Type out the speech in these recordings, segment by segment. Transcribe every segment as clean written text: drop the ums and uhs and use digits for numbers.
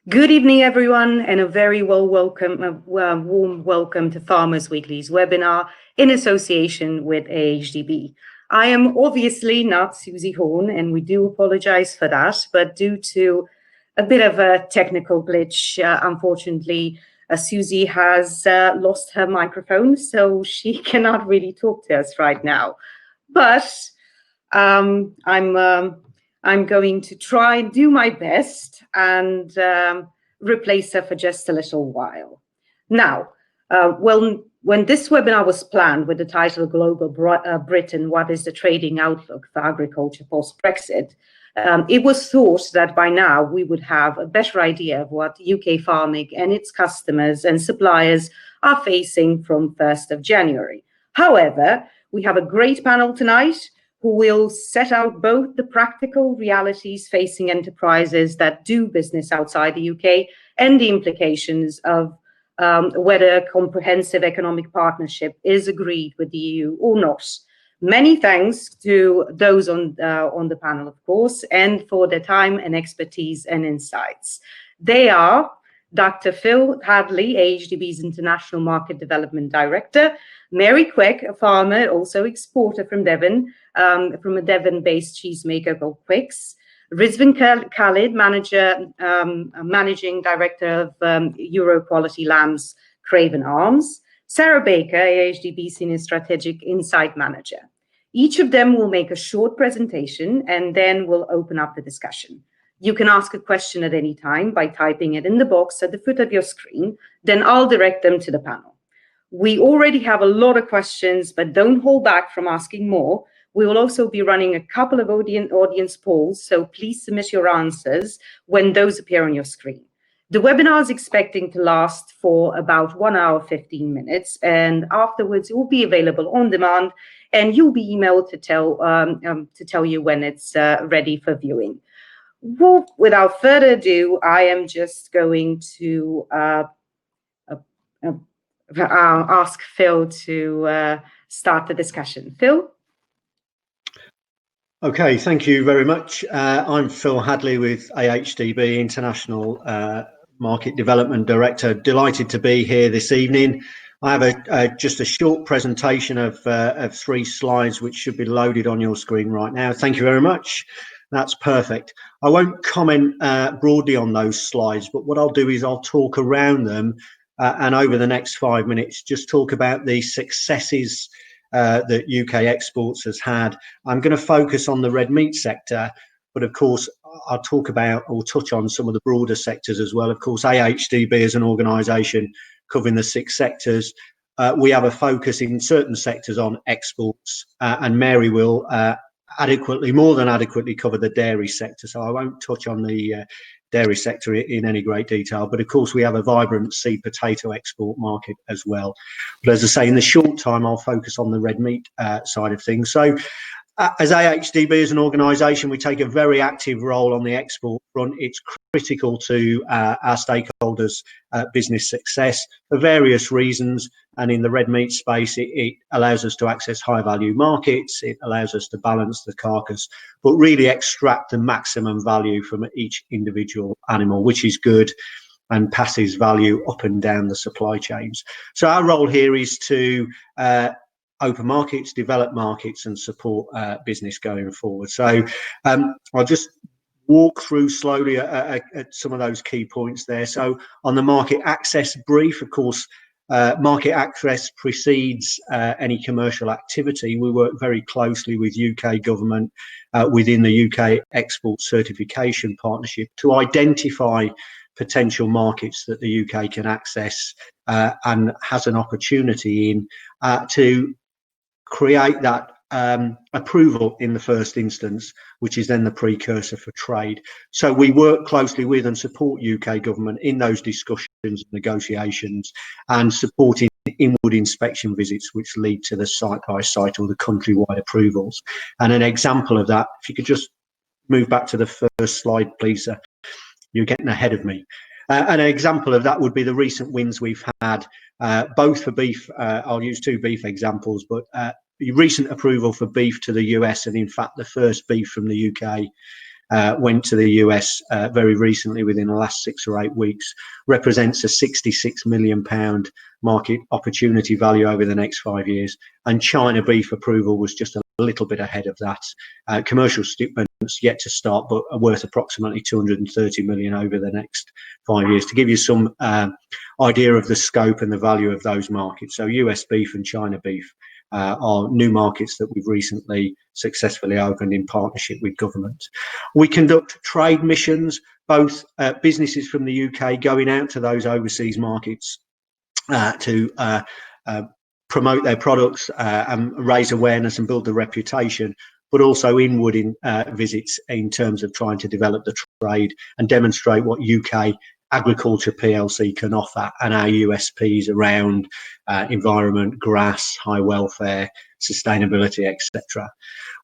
Good evening, everyone, and a very warm welcome to Farmers Weekly's webinar in association with AHDB. I am obviously not Susie Horn, and we do apologize for that, but due to a bit of a technical glitch, unfortunately, Susie has lost her microphone, so she cannot really talk to us right now. But I'm going to try and do my best and replace her for just a little while. Now, when this webinar was planned with the title Global Britain, What is the Trading Outlook for Agriculture Post-Brexit, it was thought that by now we would have a better idea of what UK farming and its customers and suppliers are facing from 1st of January. However, we have a great panel tonight who will set out both the practical realities facing enterprises that do business outside the UK and the implications of whether a comprehensive economic partnership is agreed with the EU or not. Many thanks to those on the panel, of course, and for their time and expertise and insights. They are Dr. Phil Hadley, AHDB's International Market Development Director, Mary Quick, a farmer, also exporter from Devon, from a Devon-based cheesemaker called Quicks, Rizvan Khalid, Managing Director of Euro Quality Lambs, Craven Arms, Sarah Baker, AHDB Senior Strategic Insight Manager. Each of them will make a short presentation and then we'll open up the discussion. You can ask a question at any time by typing it in the box at the foot of your screen, then I'll direct them to the panel. We already have a lot of questions, but don't hold back from asking more. We will also be running a couple of audience polls, so please submit your answers when those appear on your screen. The webinar is expecting to last for about 1 hour, 15 minutes, and afterwards it will be available on demand, and you'll be emailed to tell you when it's ready for viewing. Well, without further ado, I am just going to ask Phil to start the discussion. Phil? Okay, thank you very much. I'm Phil Hadley with AHDB, International Market Development Director. Delighted to be here this evening. I have just a short presentation of 3 slides which should be loaded on your screen right now. Thank you very much. That's perfect. I won't comment broadly on those slides, but what I'll do is I'll talk around them and over the next 5 minutes, just talk about the successes that UK exports has had. I'm going to focus on the red meat sector, but of course I'll talk about or touch on some of the broader sectors as well. Of course, AHDB is an organisation covering the 6 sectors. We have a focus in certain sectors on exports, and Mary will more than adequately cover the dairy sector, so I won't touch on the dairy sector in any great detail, but of course we have a vibrant seed potato export market as well. But as I say, in the short time I'll focus on the red meat side of things. So as AHDB as an organisation, we take a very active role on the export front. It's critical to our stakeholders' business success for various reasons, and in the red meat space it allows us to access high value markets, it allows us to balance the carcass, but really extract the maximum value from each individual animal, which is good and passes value up and down the supply chains. So our role here is to open markets, develop markets and support business going forward. So I'll just walk through slowly at some of those key points there. So on the market access brief, of course, market access precedes any commercial activity. We work very closely with UK government within the UK Export Certification Partnership to identify potential markets that the UK can access and has an opportunity in to create that approval in the first instance, which is then the precursor for trade. So we work closely with and support UK government in those discussions and negotiations, and supporting inward inspection visits which lead to the site-by-site or the countrywide approvals. And an example of that, if you could just move back to the first slide, please. You're getting ahead of me. An example of that would be the recent wins we've had, both for beef. I'll use 2 beef examples, but the recent approval for beef to the US, and in fact the first beef from the UK went to the US very recently within the last 6 or 8 weeks, represents a £66 million market opportunity value over the next 5 years. And China beef approval was just a little bit ahead of that. Commercial shipments yet to start, but are worth approximately 230 million over the next 5 years, to give you some idea of the scope and the value of those markets. So US beef and China beef are new markets that we've recently successfully opened in partnership with government. We conduct trade missions, both businesses from the UK going out to those overseas markets to promote their products and raise awareness and build the reputation, but also inward visits in terms of trying to develop the trade and demonstrate what UK Agriculture PLC can offer and our USPs around environment, grass, high welfare, sustainability, etc.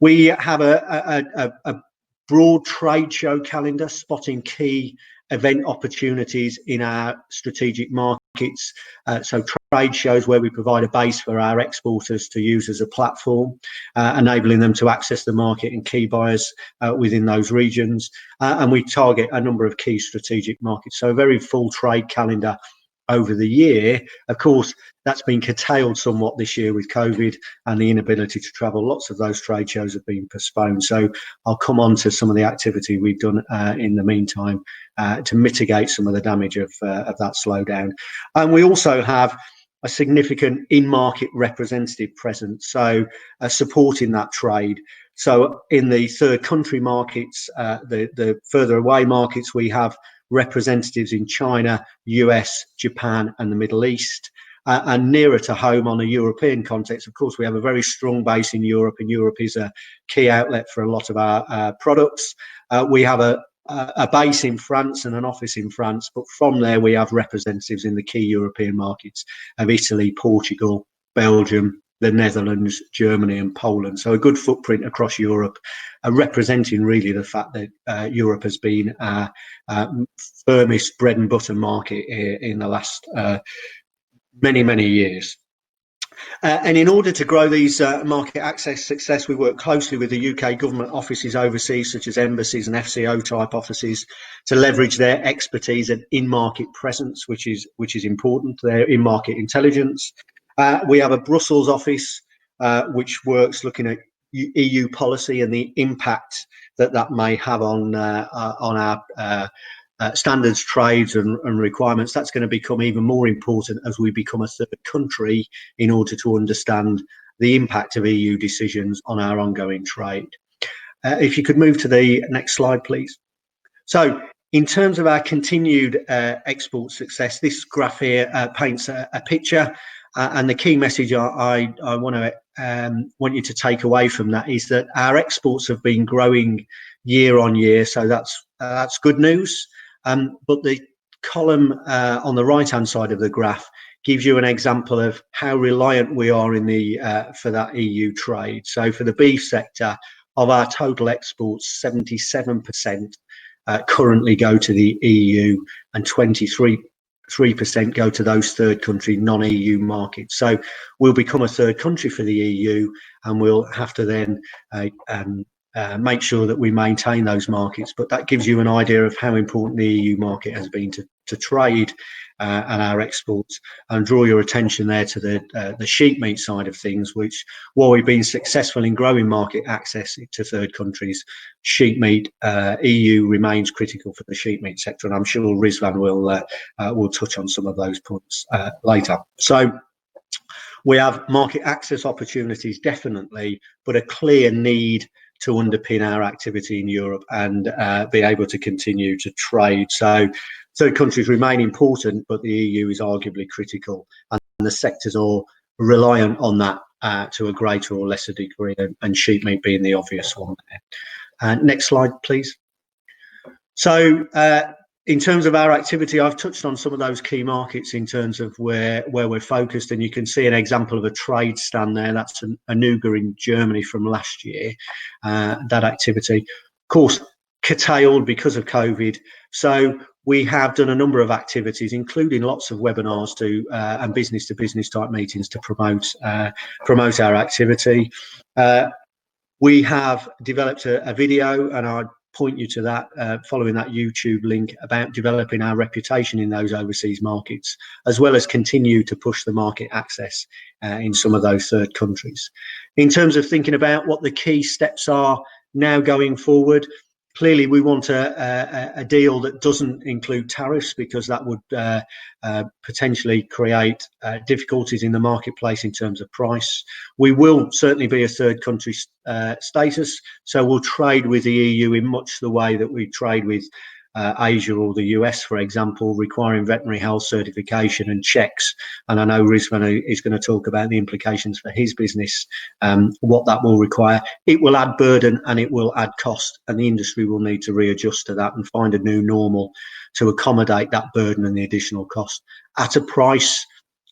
We have a broad trade show calendar spotting key event opportunities in our strategic markets. So trade shows where we provide a base for our exporters to use as a platform, enabling them to access the market and key buyers within those regions. And we target a number of key strategic markets. So a very full trade calendar over the year. Of course, that's been curtailed somewhat this year with COVID and the inability to travel. Lots of those trade shows have been postponed. So I'll come on to some of the activity we've done in the meantime to mitigate some of the damage of that slowdown. And we also have a significant in-market representative presence, so supporting that trade. So in the third country markets, the further away markets, we have representatives in China, US, Japan and the Middle East. And nearer to home on a European context, of course, we have a very strong base in Europe, and Europe is a key outlet for a lot of our products. We have a base in France and an office in France, but from there we have representatives in the key European markets of Italy, Portugal, Belgium, the Netherlands, Germany and Poland. So a good footprint across Europe, representing really the fact that Europe has been our firmest bread and butter market in the last many years. And in order to grow these market access success, we work closely with the UK government offices overseas, such as embassies and FCO type offices, to leverage their expertise and in-market presence, which is important, their in-market intelligence. We have a Brussels office, which works looking at EU policy and the impact that may have on our standards, trades and requirements. That's going to become even more important as we become a third country in order to understand the impact of EU decisions on our ongoing trade. If you could move to the next slide, please. So in terms of our continued export success, this graph here paints a picture. And the key message I want you to take away from that is that our exports have been growing year on year. So that's good news. But the column on the right-hand side of the graph gives you an example of how reliant we are in for that EU trade. So for the beef sector, of our total exports, 77% currently go to the EU, and 23% go to those third country non-EU markets. So we'll become a third country for the EU, and we'll have to then make sure that we maintain those markets. But that gives you an idea of how important the EU market has been to trade and our exports. And draw your attention there to the sheep meat side of things, which, while we've been successful in growing market access to third countries, sheep meat, EU remains critical for the sheep meat sector. And I'm sure Rizvan will touch on some of those points later. So we have market access opportunities, definitely, but a clear need to underpin our activity in Europe and be able to continue to trade. So third countries remain important, but the EU is arguably critical, and the sectors are reliant on that to a greater or lesser degree, and sheep meat being the obvious one there. Next slide, please. So in terms of our activity, I've touched on some of those key markets in terms of where we're focused, and you can see an example of a trade stand there. That's a Nuga in Germany from last year. That activity, of course, curtailed because of COVID. So we have done a number of activities, including lots of webinars and business-to-business type meetings to promote our activity. We have developed a video, and point you to that, following that YouTube link, about developing our reputation in those overseas markets, as well as continue to push the market access in some of those third countries. In terms of thinking about what the key steps are now going forward, clearly we want a deal that doesn't include tariffs, because that would potentially create difficulties in the marketplace in terms of price. We will certainly be a third country status, so we'll trade with the EU in much the way that we trade with Asia or the US, for example, requiring veterinary health certification and checks. And I know Rizvan is going to talk about the implications for his business, what that will require. It will add burden and it will add cost, and the industry will need to readjust to that and find a new normal to accommodate that burden and the additional cost at a price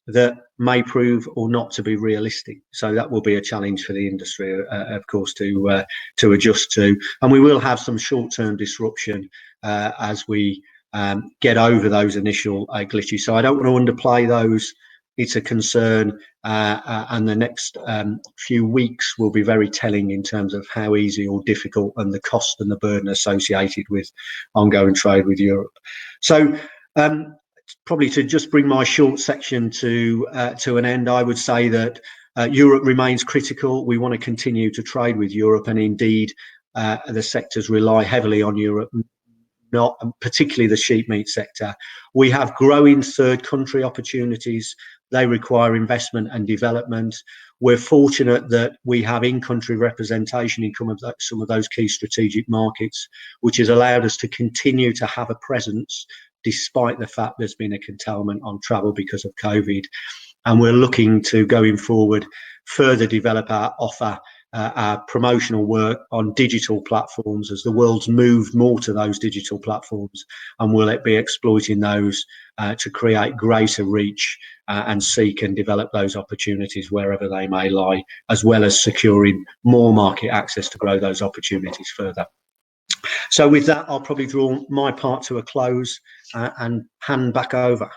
that may prove or not to be realistic. So that will be a challenge for the industry, of course, to adjust to. And we will have some short-term disruption as we get over those initial glitches. So I don't want to underplay those. It's a concern, and the next few weeks will be very telling in terms of how easy or difficult, and the cost and the burden associated with ongoing trade with Europe. So probably to just bring my short section to an end, I would say that Europe remains critical. We want to continue to trade with Europe, and indeed the sectors rely heavily on Europe, not particularly the sheep meat sector. We have growing third country opportunities. They require investment and development. We're fortunate that we have in-country representation in some of those key strategic markets, which has allowed us to continue to have a presence despite the fact there's been a curtailment on travel because of COVID. And we're looking to, going forward, further develop our offer, our promotional work on digital platforms as the world's moved more to those digital platforms, and we'll be exploiting those to create greater reach and seek and develop those opportunities wherever they may lie, as well as securing more market access to grow those opportunities further. So with that, I'll probably draw my part to a close and hand back over.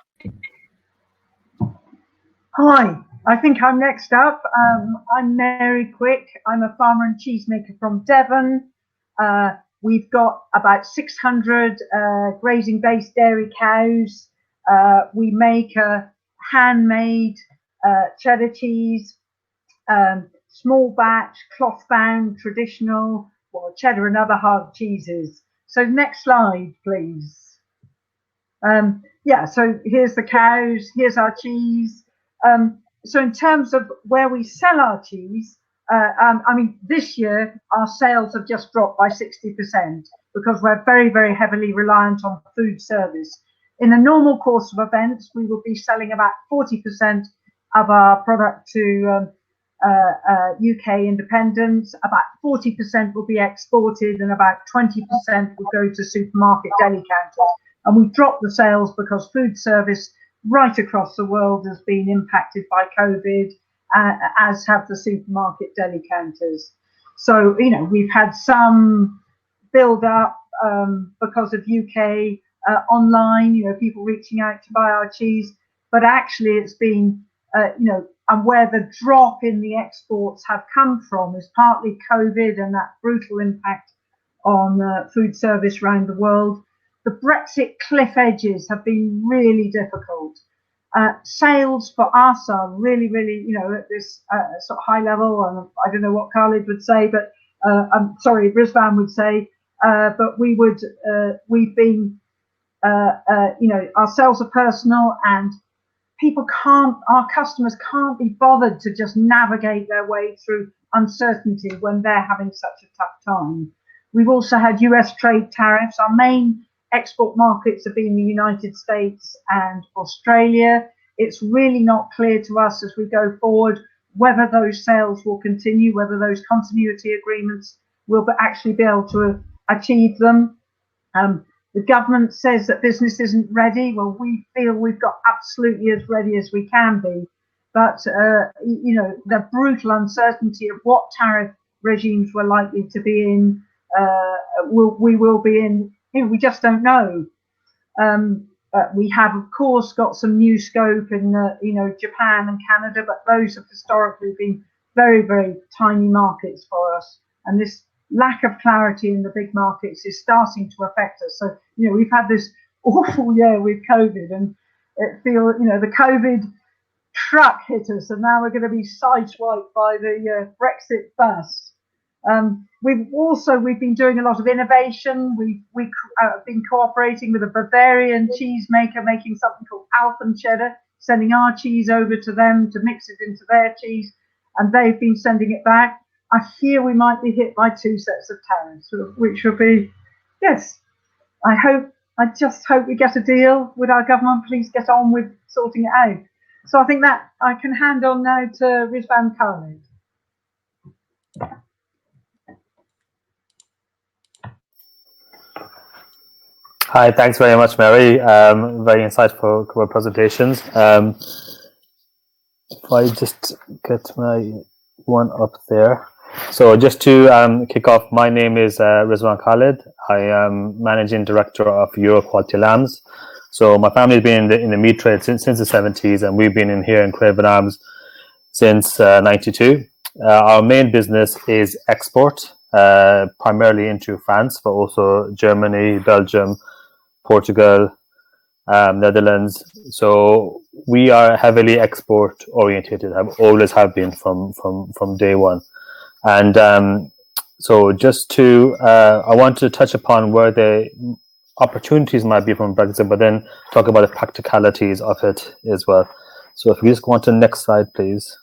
Hi, I think I'm next up. I'm Mary Quick. I'm a farmer and cheesemaker from Devon. We've got about 600 grazing-based dairy cows. We make a handmade cheddar cheese, small batch, cloth-bound, traditional, or cheddar and other hard cheeses. So next slide, please. Yeah, so here's the cows, here's our cheese. So in terms of where we sell our cheese, I mean, this year our sales have just dropped by 60% because we're very, very heavily reliant on food service. In the normal course of events, we will be selling about 40% of our product to UK independents, about 40% will be exported, and about 20% will go to supermarket deli counters. And we've dropped the sales because food service right across the world has been impacted by COVID, as have the supermarket deli counters. So, you know, we've had some build up because of UK online, you know, people reaching out to buy our cheese, but actually it's been, you know, and where the drop in the exports have come from is partly COVID and that brutal impact on food service around the world. The Brexit cliff edges have been really difficult. Sales for us are really, really, you know, at this sort of high level. And I don't know what Khalid would say, but I'm sorry, Rizvan would say, but we would, we've been, you know, our sales are personal, and people can't, our customers can't be bothered to just navigate their way through uncertainty when they're having such a tough time. We've also had US trade tariffs. Our main export markets have been the United States and Australia. It's really not clear to us as we go forward whether those sales will continue, whether those continuity agreements will actually be able to achieve them. The government says that business isn't ready. Well, we feel we've got absolutely as ready as we can be. But, you know, the brutal uncertainty of what tariff regimes we're likely to be in, we will be in, you know, we just don't know. We have, of course, got some new scope in, you know, Japan and Canada, but those have historically been very, very tiny markets for us. And this lack of clarity in the big markets is starting to affect us. So, we've had this awful year with COVID, and it feels, the COVID truck hit us, and now we're going to be sideswiped by the Brexit bus. We've been doing a lot of innovation. We've been cooperating with a Bavarian cheesemaker making something called Alpen cheddar, sending our cheese over to them to mix it into their cheese, and they've been sending it back. I fear we might be hit by 2 sets of tariffs, which will be, yes, I just hope we get a deal with our government. Please get on with sorting it out. So I think that I can hand on now to Rizwan Khalid. Hi, thanks very much, Mary. Very insightful presentations. If I just get my one up there. So just to kick off, my name is Rizwan Khalid. I am Managing Director of Euro Quality Lambs. So my family's been in the meat trade since the 70s, and we've been in here in Craven Arms since 92. Our main business is export, primarily into France, but also Germany, Belgium, Portugal, Netherlands. So we are heavily export orientated, always have been from day one. And so just to, I want to touch upon where the opportunities might be from Brexit, but then talk about the practicalities of it as well. So if we just go on to the next slide, please.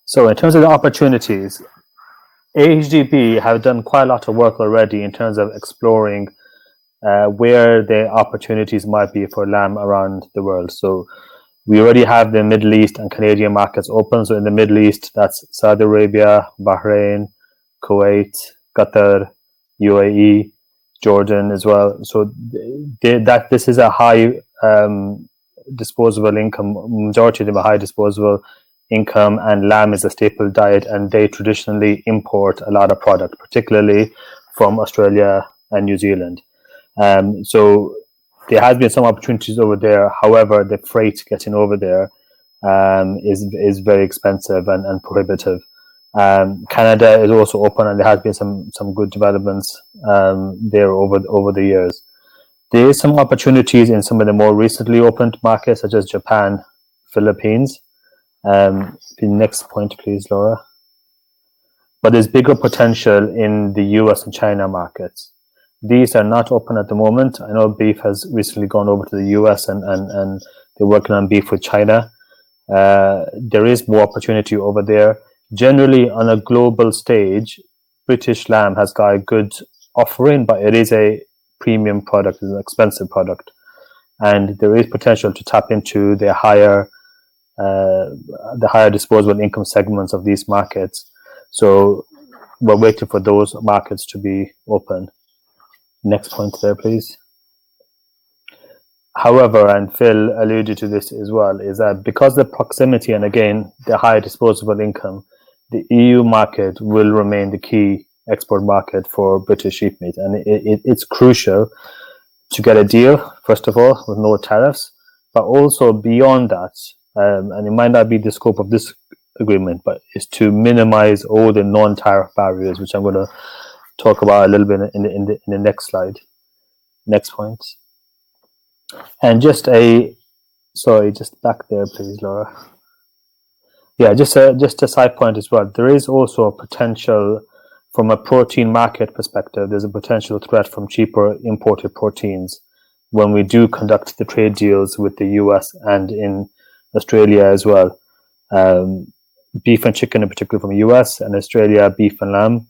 So in terms of the opportunities, AHDB have done quite a lot of work already in terms of exploring where the opportunities might be for lamb around the world. So we already have the Middle East and Canadian markets open. So in the Middle East, that's Saudi Arabia, Bahrain, Kuwait, Qatar, UAE, Jordan as well. So this is a high disposable income, majority of them are high disposable income, and lamb is a staple diet, and they traditionally import a lot of product, particularly from Australia and New Zealand. So there has been some opportunities over there. However, the freight getting over there is very expensive and prohibitive. Canada is also open, and there has been some good developments there over the years. There is some opportunities in some of the more recently opened markets, such as Japan, Philippines. The next point, please, Laura. But there's bigger potential in the US and China markets. These are not open at the moment. I know beef has recently gone over to the US and they're working on beef with China. There is more opportunity over there. Generally, on a global stage, British lamb has got a good offering, but it is a premium product, it's an expensive product. And there is potential to tap into the higher disposable income segments of these markets. So we're waiting for those markets to be open. Next point there, please. However, and Phil alluded to this as well, is that because the proximity and again the high disposable income, the EU market will remain the key export market for British sheep meat, and it's crucial to get a deal, first of all, with no tariffs, but also beyond that, and it might not be the scope of this agreement, but is to minimize all the non-tariff barriers, which I'm going to talk about a little bit in the next slide. Next point. And just back there, please, Laura. Yeah, just a side point as well. There is also a potential from a protein market perspective. There's a potential threat from cheaper imported proteins when we do conduct the trade deals with the US and in Australia as well. Beef and chicken in particular from the US, and Australia, beef and lamb.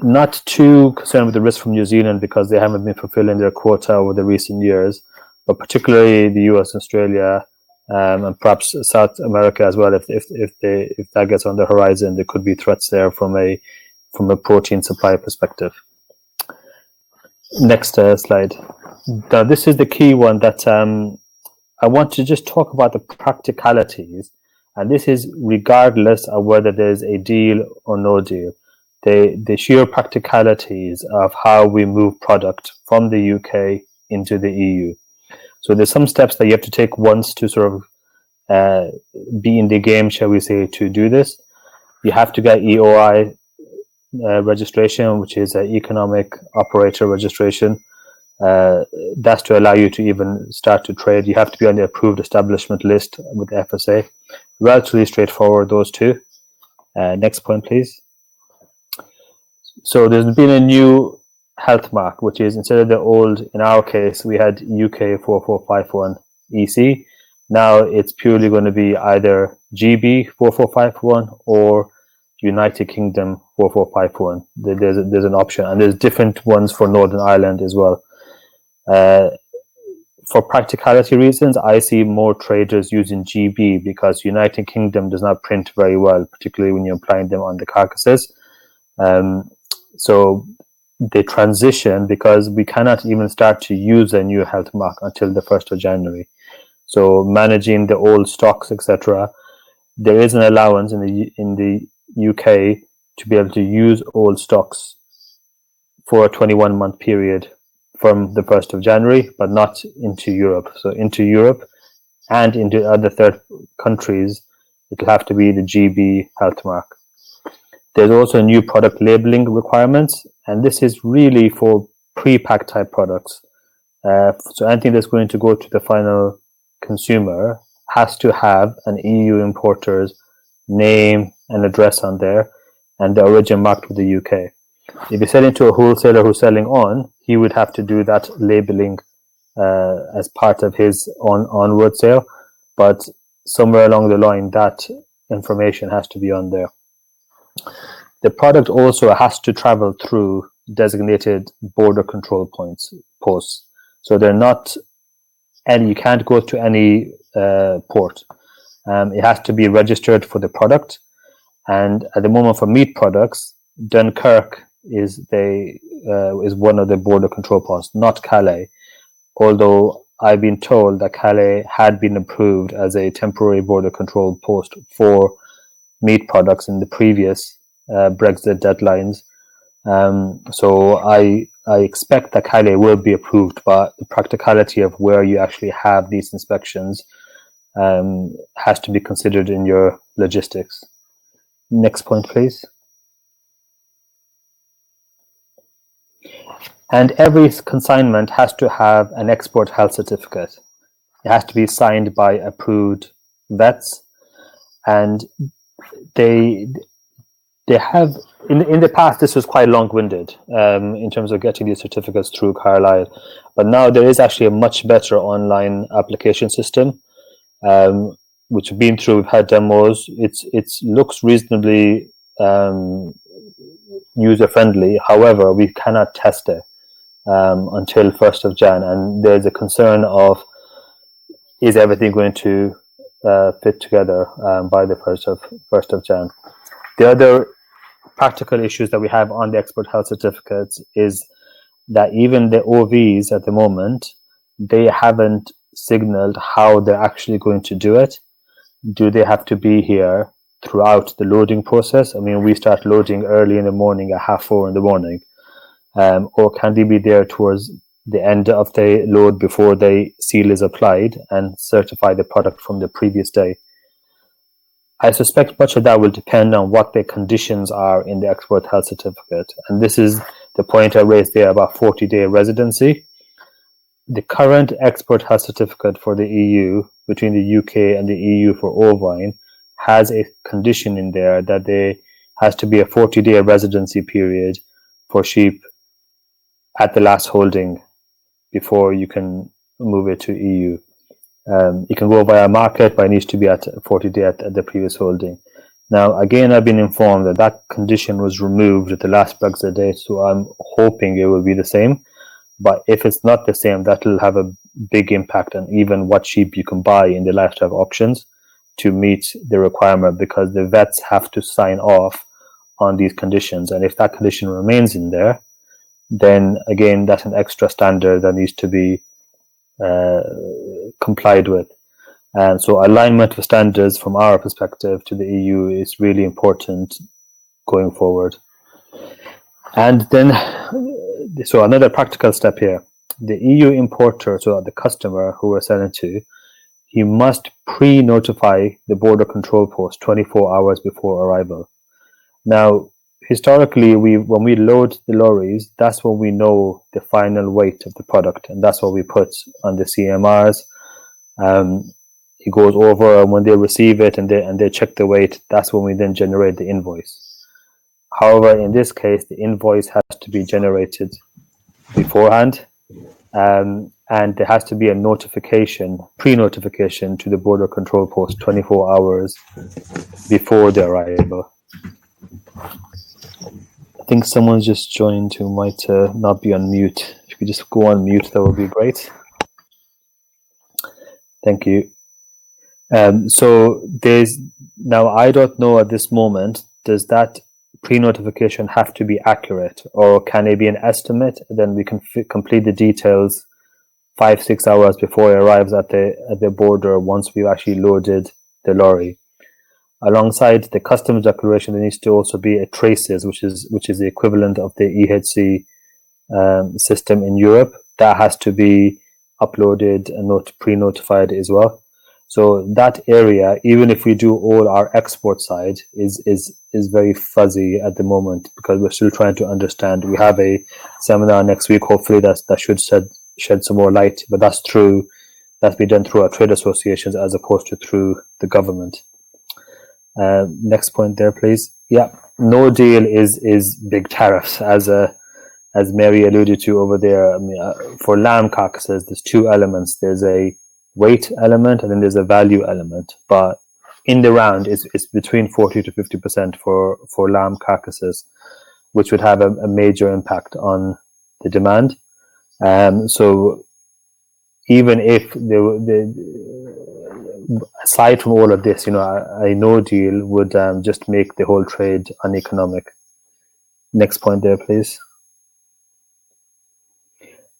Not too concerned with the risk from New Zealand because they haven't been fulfilling their quota over the recent years, but particularly the US, Australia, and perhaps South America as well. If that gets on the horizon, there could be threats there from a protein supply perspective. Next slide. Now, this is the key one that I want to just talk about the practicalities, and this is regardless of whether there's a deal or no deal. The sheer practicalities of how we move product from the UK into the EU. So there's some steps that you have to take once to sort of be in the game, shall we say, to do this. You have to get EOI registration, which is an economic operator registration. That's to allow you to even start to trade. You have to be on the approved establishment list with the FSA. Relatively straightforward, those two. Next point, please. So there's been a new health mark, which is, instead of the old, in our case, we had UK 4451 EC. Now it's purely going to be either GB 4451 or United Kingdom 4451. There's an option, and there's different ones for Northern Ireland as well. For practicality reasons, I see more traders using GB because United Kingdom does not print very well, particularly when you're applying them on the carcasses. So they transition, because we cannot even start to use a new health mark until the 1st of January. So managing the old stocks, etc., there is an allowance in the UK to be able to use old stocks for a 21-month period from the 1st of January, but not into Europe. So into Europe and into other third countries, it'll have to be the GB health mark. There's also new product labeling requirements, and this is really for pre-packed type products. So anything that's going to go to the final consumer has to have an EU importer's name and address on there, and the origin marked with the UK. If you're selling to a wholesaler who's selling on, he would have to do that labeling as part of his onward sale, but somewhere along the line that information has to be on there. The product also has to travel through designated border control posts. So they're not any, you can't go to any port. It has to be registered for the product. And at the moment, for meat products, Dunkirk is one of the border control posts, not Calais. Although I've been told that Calais had been approved as a temporary border control post for meat products in the previous Brexit deadlines. So I expect that Calais will be approved, but the practicality of where you actually have these inspections has to be considered in your logistics. Next point, please. And every consignment has to have an export health certificate. It has to be signed by approved vets, and they have in the past, this was quite long-winded in terms of getting these certificates through Carlisle, but now there is actually a much better online application system, which we've been through. We've had demos. It looks reasonably user-friendly. However, we cannot test it until 1st of Jan, and there's a concern of, is everything going to fit together by the 1st of Jan. The other practical issues that we have on the export health certificates is that even the OVs at the moment, they haven't signaled how they're actually going to do it. Do they have to be here throughout the loading process? I mean, we start loading early in the morning at 4:30 in the morning. Or can they be there towards the end of the load before the seal is applied and certify the product from the previous day? I suspect much of that will depend on what the conditions are in the export health certificate. And this is the point I raised there about 40-day residency. The current export health certificate for the EU, between the UK and the EU for ovine, has a condition in there that there has to be a 40-day residency period for sheep at the last holding before you can move it to EU. You can go via market, but it needs to be at 40 days at the previous holding. Now, again, I've been informed that that condition was removed at the last Brexit date, so I'm hoping it will be the same. But if it's not the same, that will have a big impact on even what sheep you can buy in the livestock auctions to meet the requirement, because the vets have to sign off on these conditions. And if that condition remains in there, then again, that's an extra standard that needs to be complied with. And so alignment with standards from our perspective to the EU is really important going forward. And then, so another practical step here, the EU importer, so the customer who we're selling to, he must pre-notify the border control post 24 hours before arrival. Now, historically, when we load the lorries, that's when we know the final weight of the product, and that's what we put on the CMRs. It goes over, and when they receive it and they check the weight, that's when we then generate the invoice. However, in this case, the invoice has to be generated beforehand, and there has to be a notification, pre-notification to the border control post 24 hours before the arrival. I think someone's just joined who might not be on mute. If you could just go on mute, that would be great. Thank you. So now I don't know at this moment, does that pre-notification have to be accurate, or can it be an estimate? Then we can complete the details 5-6 hours before it arrives at the border once we've actually loaded the lorry. Alongside the customs declaration, there needs to also be a traces, which is the equivalent of the EHC system in Europe. That has to be uploaded and pre-notified as well. So that area, even if we do all our export side, is very fuzzy at the moment, because we're still trying to understand. We have a seminar next week, hopefully that should shed some more light, but that's been done through our trade associations as opposed to through the government. Next point there, please. Yeah, no deal is big tariffs, as Mary alluded to over there. I mean, for lamb carcasses, there's two elements. There's a weight element and then there's a value element. But in the round, it's between 40 to 50% for lamb carcasses, which would have a major impact on the demand. So even if aside from all of this, a no deal would just make the whole trade uneconomic. Next point there, please.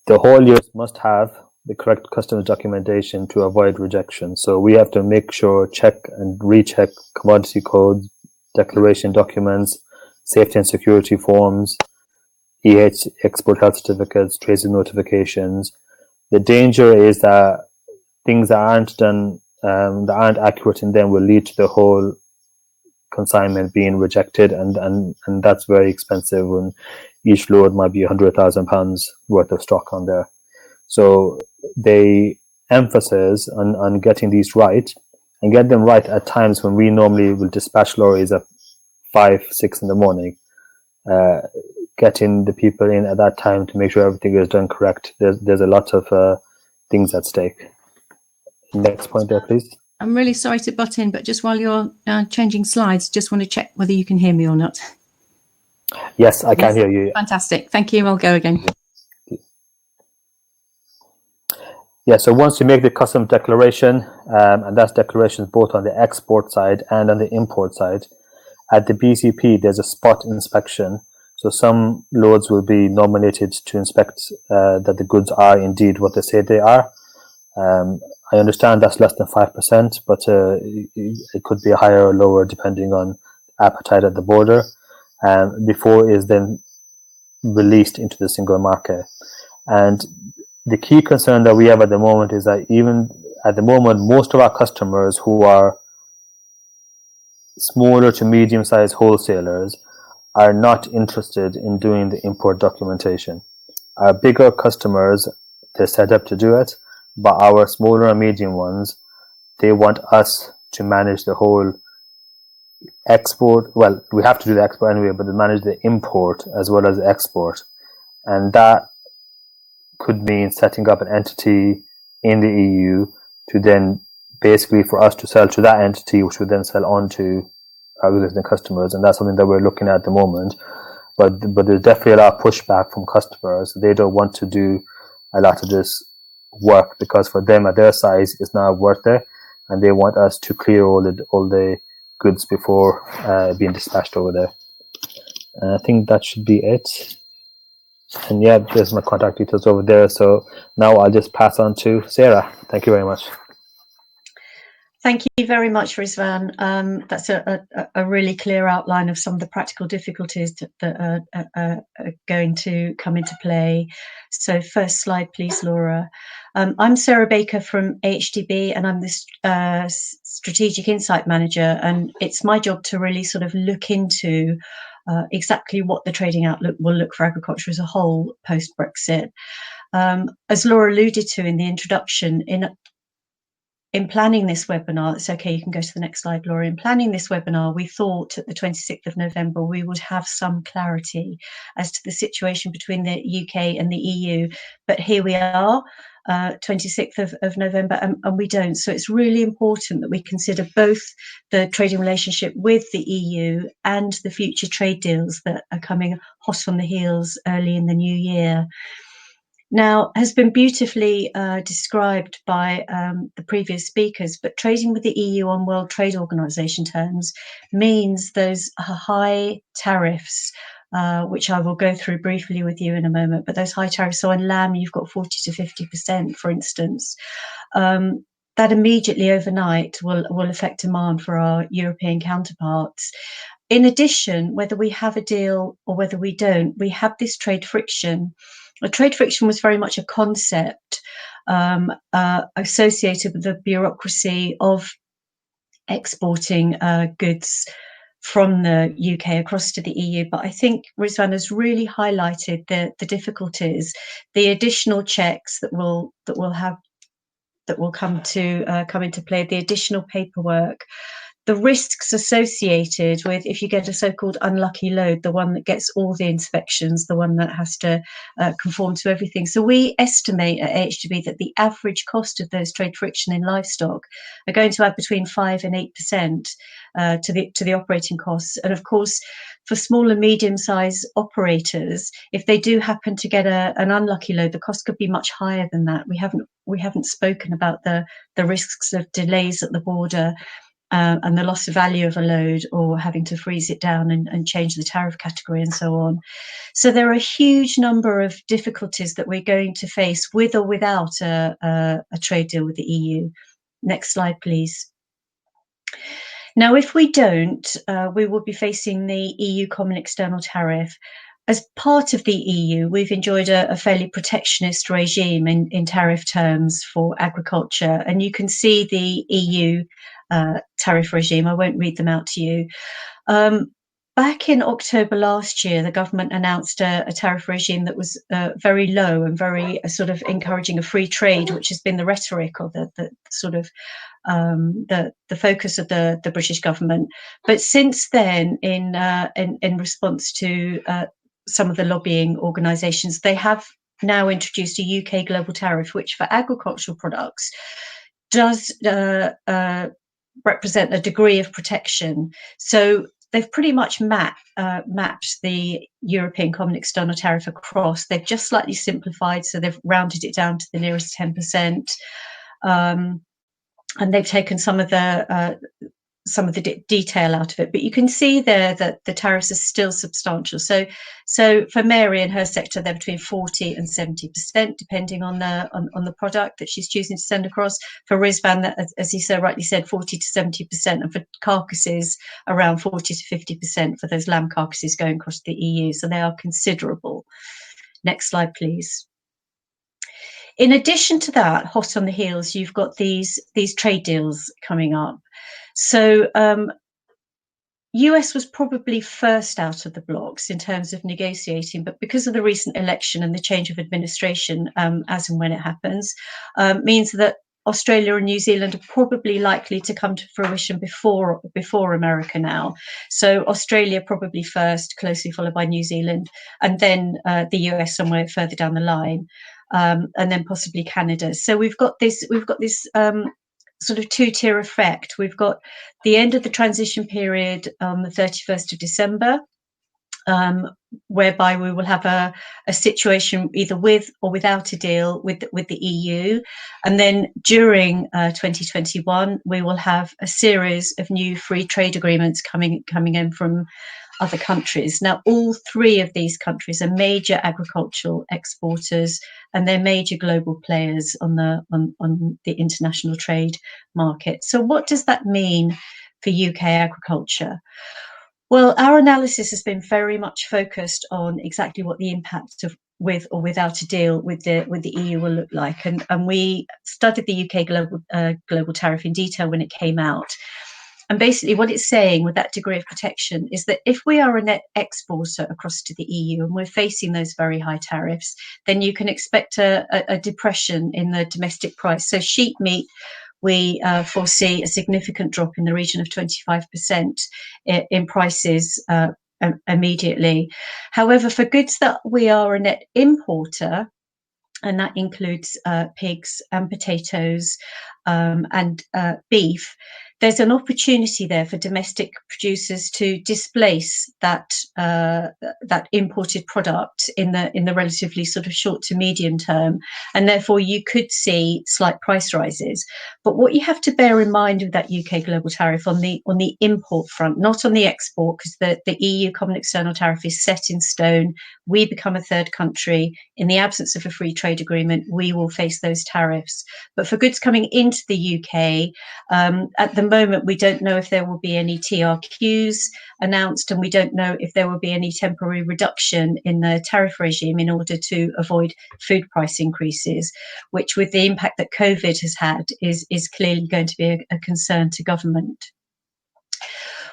The hauliers must have the correct customs documentation to avoid rejection. So we have to make sure, check and recheck commodity codes, declaration documents, safety and security forms, export health certificates, tracing notifications. The danger is that things that aren't done, that aren't accurate in them, will lead to the whole consignment being rejected, and that's very expensive when each load might be £100,000 worth of stock on there. So they emphasis on getting these right, and get them right at times when we normally will dispatch lorries at 5-6 in the morning. Getting the people in at that time to make sure everything is done correct. There's a lot of things at stake. Next point there, please. I'm really sorry to butt in, but just while you're changing slides, just want to check whether you can hear me or not. Yes, I can hear you. Fantastic. Thank you. I'll go again. Yeah, so once you make the customs declaration, and that's declarations both on the export side and on the import side, at the BCP, there's a spot inspection. So some loads will be nominated to inspect that the goods are indeed what they say they are. I understand that's less than 5%, but it could be higher or lower depending on appetite at the border, before it is then released into the single market. And the key concern that we have at the moment is that even at the moment, most of our customers who are smaller to medium-sized wholesalers are not interested in doing the import documentation. Our bigger customers, they're set up to do it, but our smaller and medium ones, they want us to manage the whole export. Well, we have to do the export anyway, but to manage the import as well as the export. And that could mean setting up an entity in the EU to then basically for us to sell to that entity, which would then sell on to our existing customers. And that's something that we're looking at the moment. But there's definitely a lot of pushback from customers. They don't want to do a lot of this work because for them at their size it's not worth it, and they want us to clear all the goods before being dispatched over there. And I think that should be it. And yeah, there's my contact details over there. So now I'll just pass on to Sarah. Thank you very much. Thank you very much, Rizwan. That's a really clear outline of some of the practical difficulties that are going to come into play. So first slide, please, Laura. I'm Sarah Baker from AHDB, and I'm the Strategic Insight Manager, and it's my job to really sort of look into exactly what the trading outlook will look for agriculture as a whole post-Brexit. As Laura alluded to in the introduction, in planning this webinar, it's okay, you can go to the next slide, Laura. In planning this webinar, we thought at the 26th of November we would have some clarity as to the situation between the UK and the EU, but here we are, 26th of November, and we don't. So it's really important that we consider both the trading relationship with the EU and the future trade deals that are coming hot on the heels early in the new year. Now, has been beautifully described by the previous speakers, but trading with the EU on World Trade Organization terms means those high tariffs, which I will go through briefly with you in a moment, but those high tariffs, so on lamb, you've got 40 to 50%, for instance, that immediately overnight will affect demand for our European counterparts. In addition, whether we have a deal or whether we don't, we have this trade friction. Trade friction was very much a concept associated with the bureaucracy of exporting goods from the UK across to the EU. But I think Rizwan has really highlighted the difficulties, the additional checks that will come into play, the additional paperwork, the risks associated with if you get a so-called unlucky load, the one that gets all the inspections, the one that has to conform to everything. So we estimate at AHDB that the average cost of those trade friction in livestock are going to add between 5 and 8% to the operating costs. And of course, for small and medium-sized operators, if they do happen to get an unlucky load, the cost could be much higher than that. We haven't spoken about the risks of delays at the border, and the loss of value of a load, or having to freeze it down and change the tariff category and so on. So there are a huge number of difficulties that we're going to face with or without a trade deal with the EU. Next slide, please. Now, if we don't, we will be facing the EU Common External Tariff. As part of the EU, we've enjoyed a fairly protectionist regime in tariff terms for agriculture, and you can see the EU tariff regime. I won't read them out to you. Back in October last year, the government announced a tariff regime that was very low and very sort of encouraging a free trade, which has been the rhetoric or the sort of the focus of the British government. But since then, in response to some of the lobbying organisations, they have now introduced a UK global tariff, which for agricultural products does represent a degree of protection. So they've pretty much mapped the European Common External Tariff across. They've just slightly simplified, so they've rounded it down to the nearest 10%, and they've taken some of the detail out of it, but you can see there that the tariffs are still substantial. So for Mary and her sector, they're between 40 and 70%, depending on the product that she's choosing to send across. For Rizwan, as he so rightly said, 40 to 70%, and for carcasses, around 40 to 50% for those lamb carcasses going across the EU. So they are considerable. Next slide, please. In addition to that, hot on the heels, you've got these trade deals coming up. So US was probably first out of the blocks in terms of negotiating, but because of the recent election and the change of administration, as and when it happens, means that Australia and New Zealand are probably likely to come to fruition before America now. So Australia probably first, closely followed by New Zealand, and then the US somewhere further down the line, and then possibly Canada. So we've got this sort of two-tier effect. We've got the end of the transition period on the 31st of December, whereby we will have a situation either with or without a deal with the EU. And then during 2021, we will have a series of new free trade agreements coming in from other countries. Now, all three of these countries are major agricultural exporters, and they're major global players on the international trade market. So what does that mean for UK agriculture? Well, our analysis has been very much focused on exactly what the impact of with or without a deal with the EU will look like, and we studied the UK global tariff in detail when it came out. And basically what it's saying with that degree of protection is that if we are a net exporter across to the EU and we're facing those very high tariffs, then you can expect a depression in the domestic price. So sheep meat, we foresee a significant drop in the region of 25% in prices immediately. However, for goods that we are a net importer, and that includes pigs and potatoes and beef, there's an opportunity there for domestic producers to displace that that imported product in the relatively sort of short to medium term, and therefore you could see slight price rises. But what you have to bear in mind with that UK global tariff on the import front, not on the export, because the EU common external tariff is set in stone. We become a third country. In the absence of a free trade agreement, we will face those tariffs. But for goods coming into the UK, at the moment, we don't know if there will be any TRQs announced, and we don't know if there will be any temporary reduction in the tariff regime in order to avoid food price increases, which, with the impact that COVID has had, is clearly going to be a concern to government.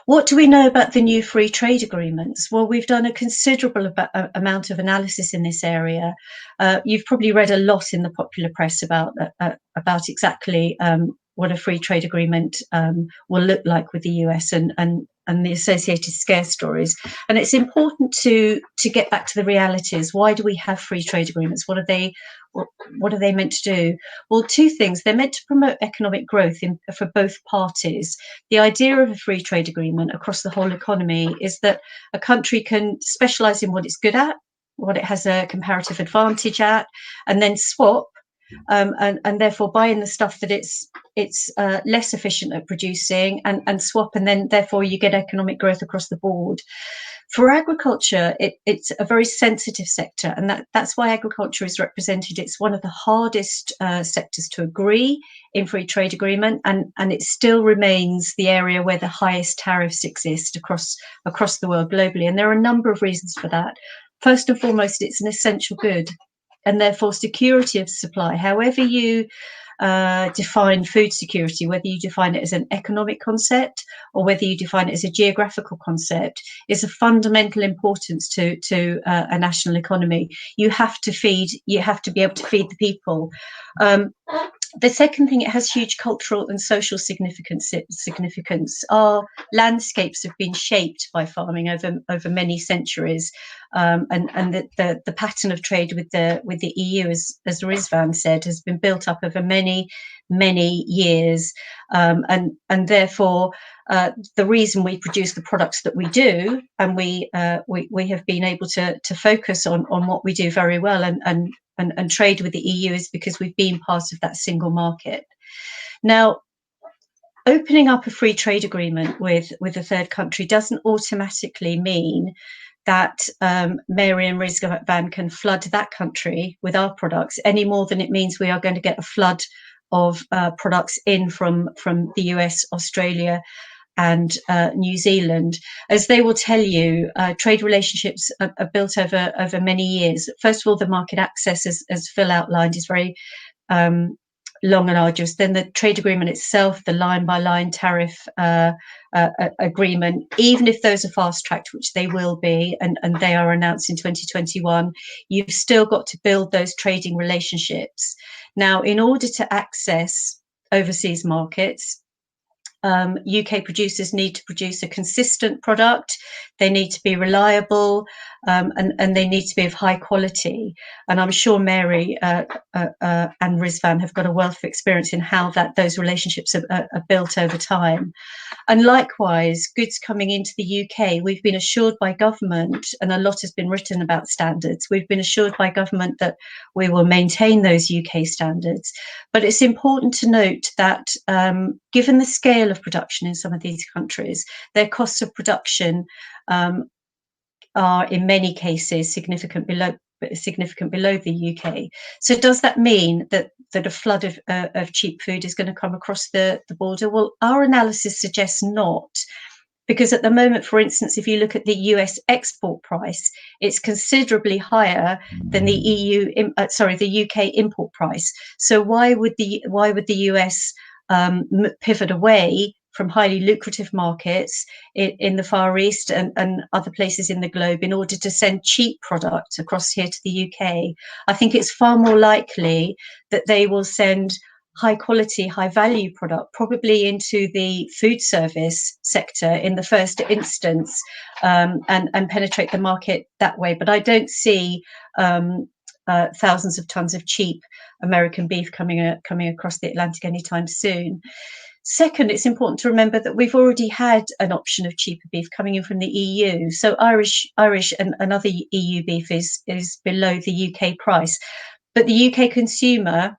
What do we know about the new free trade agreements? Well, we've done a considerable amount of analysis in this area. You've probably read a lot in the popular press about exactly what a free trade agreement will look like with the US and the associated scare stories. And it's important to get back to the realities. Why do we have free trade agreements? What are they meant to do? Well, two things. They're meant to promote economic growth for both parties. The idea of a free trade agreement across the whole economy is that a country can specialize in what it's good at, what it has a comparative advantage at, and then swap and therefore buy in the stuff that it's less efficient at producing and swap, and then therefore you get economic growth across the board. For agriculture, it's a very sensitive sector, and that's why agriculture is represented. It's one of the hardest sectors to agree in free trade agreement, and it still remains the area where the highest tariffs exist across the world globally. And there are a number of reasons for that. First and foremost, it's an essential good, and therefore security of supply, however you define food security, whether you define it as an economic concept or whether you define it as a geographical concept, is of fundamental importance to a national economy. You have to be able to feed the people. The second thing, it has huge cultural and social significance. Our landscapes have been shaped by farming over many centuries, and the pattern of trade with the EU, as Rizvan said, has been built up over many years, and therefore the reason we produce the products that we do, and we have been able to focus on what we do very well and trade with the EU, is because we've been part of that single market. Now, opening up a free trade agreement with a third country doesn't automatically mean that Mary and Rizvan can flood that country with our products any more than it means we are going to get a flood of products in from the US, Australia, and New Zealand. As they will tell you, trade relationships are built over many years. First of all, the market access, as Phil outlined, is very long and arduous. Then the trade agreement itself, the line-by-line tariff agreement, even if those are fast-tracked, which they will be, and they are announced in 2021, you've still got to build those trading relationships. Now, in order to access overseas markets, UK producers need to produce a consistent product, they need to be reliable, and they need to be of high quality. And I'm sure Mary and Rizvan have got a wealth of experience in how those relationships are built over time. And likewise, goods coming into the UK, we've been assured by government, and a lot has been written about standards, we've been assured by government that we will maintain those UK standards. But it's important to note that given the scale of production in some of these countries, their costs of production are in many cases significant below the UK. So does that mean that a flood of cheap food is going to come across the border? Well, our analysis suggests not, because at the moment, for instance, if you look at the US export price, it's considerably higher than the UK import price. So why would the US pivot away from highly lucrative markets in the Far East and other places in the globe in order to send cheap product across here to the UK. I think it's far more likely that they will send high quality, high value product, probably into the food service sector in the first instance, and penetrate the market that way. But I don't see thousands of tons of cheap American beef coming across the Atlantic anytime soon. Second, it's important to remember that we've already had an option of cheaper beef coming in from the EU. So Irish and other EU beef is below the UK price. But the UK consumer,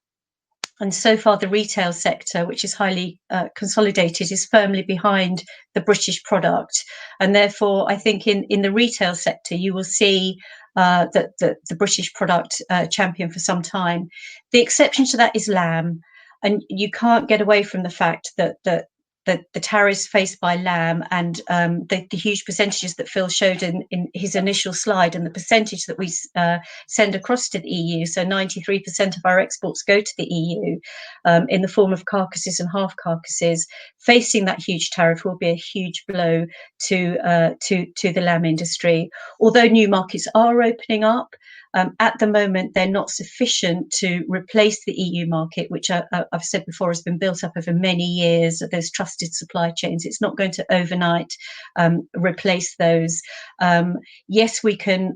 and so far the retail sector, which is highly consolidated, is firmly behind the British product. And therefore, I think in the retail sector, you will see that the British product champion for some time. The exception to that is lamb. And you can't get away from the fact that the tariffs faced by lamb and the huge percentages that Phil showed in his initial slide, and the percentage that we send across to the EU. So 93% of our exports go to the EU in the form of carcasses and half carcasses. Facing that huge tariff will be a huge blow to the lamb industry. Although new markets are opening up, at the moment, they're not sufficient to replace the EU market, which I've said before has been built up over many years. There's trusted supply chains. It's not going to overnight replace those. Yes, we can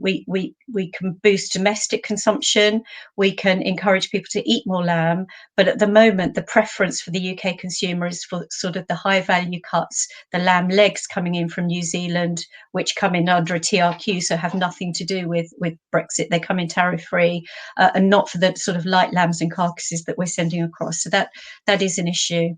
boost domestic consumption. We can encourage people to eat more lamb. But at the moment, the preference for the UK consumer is for sort of the high value cuts, the lamb legs coming in from New Zealand, which come in under a TRQ, so have nothing to do with Brexit. They come in tariff free, and not for the sort of light lambs and carcasses that we're sending across. So that is an issue.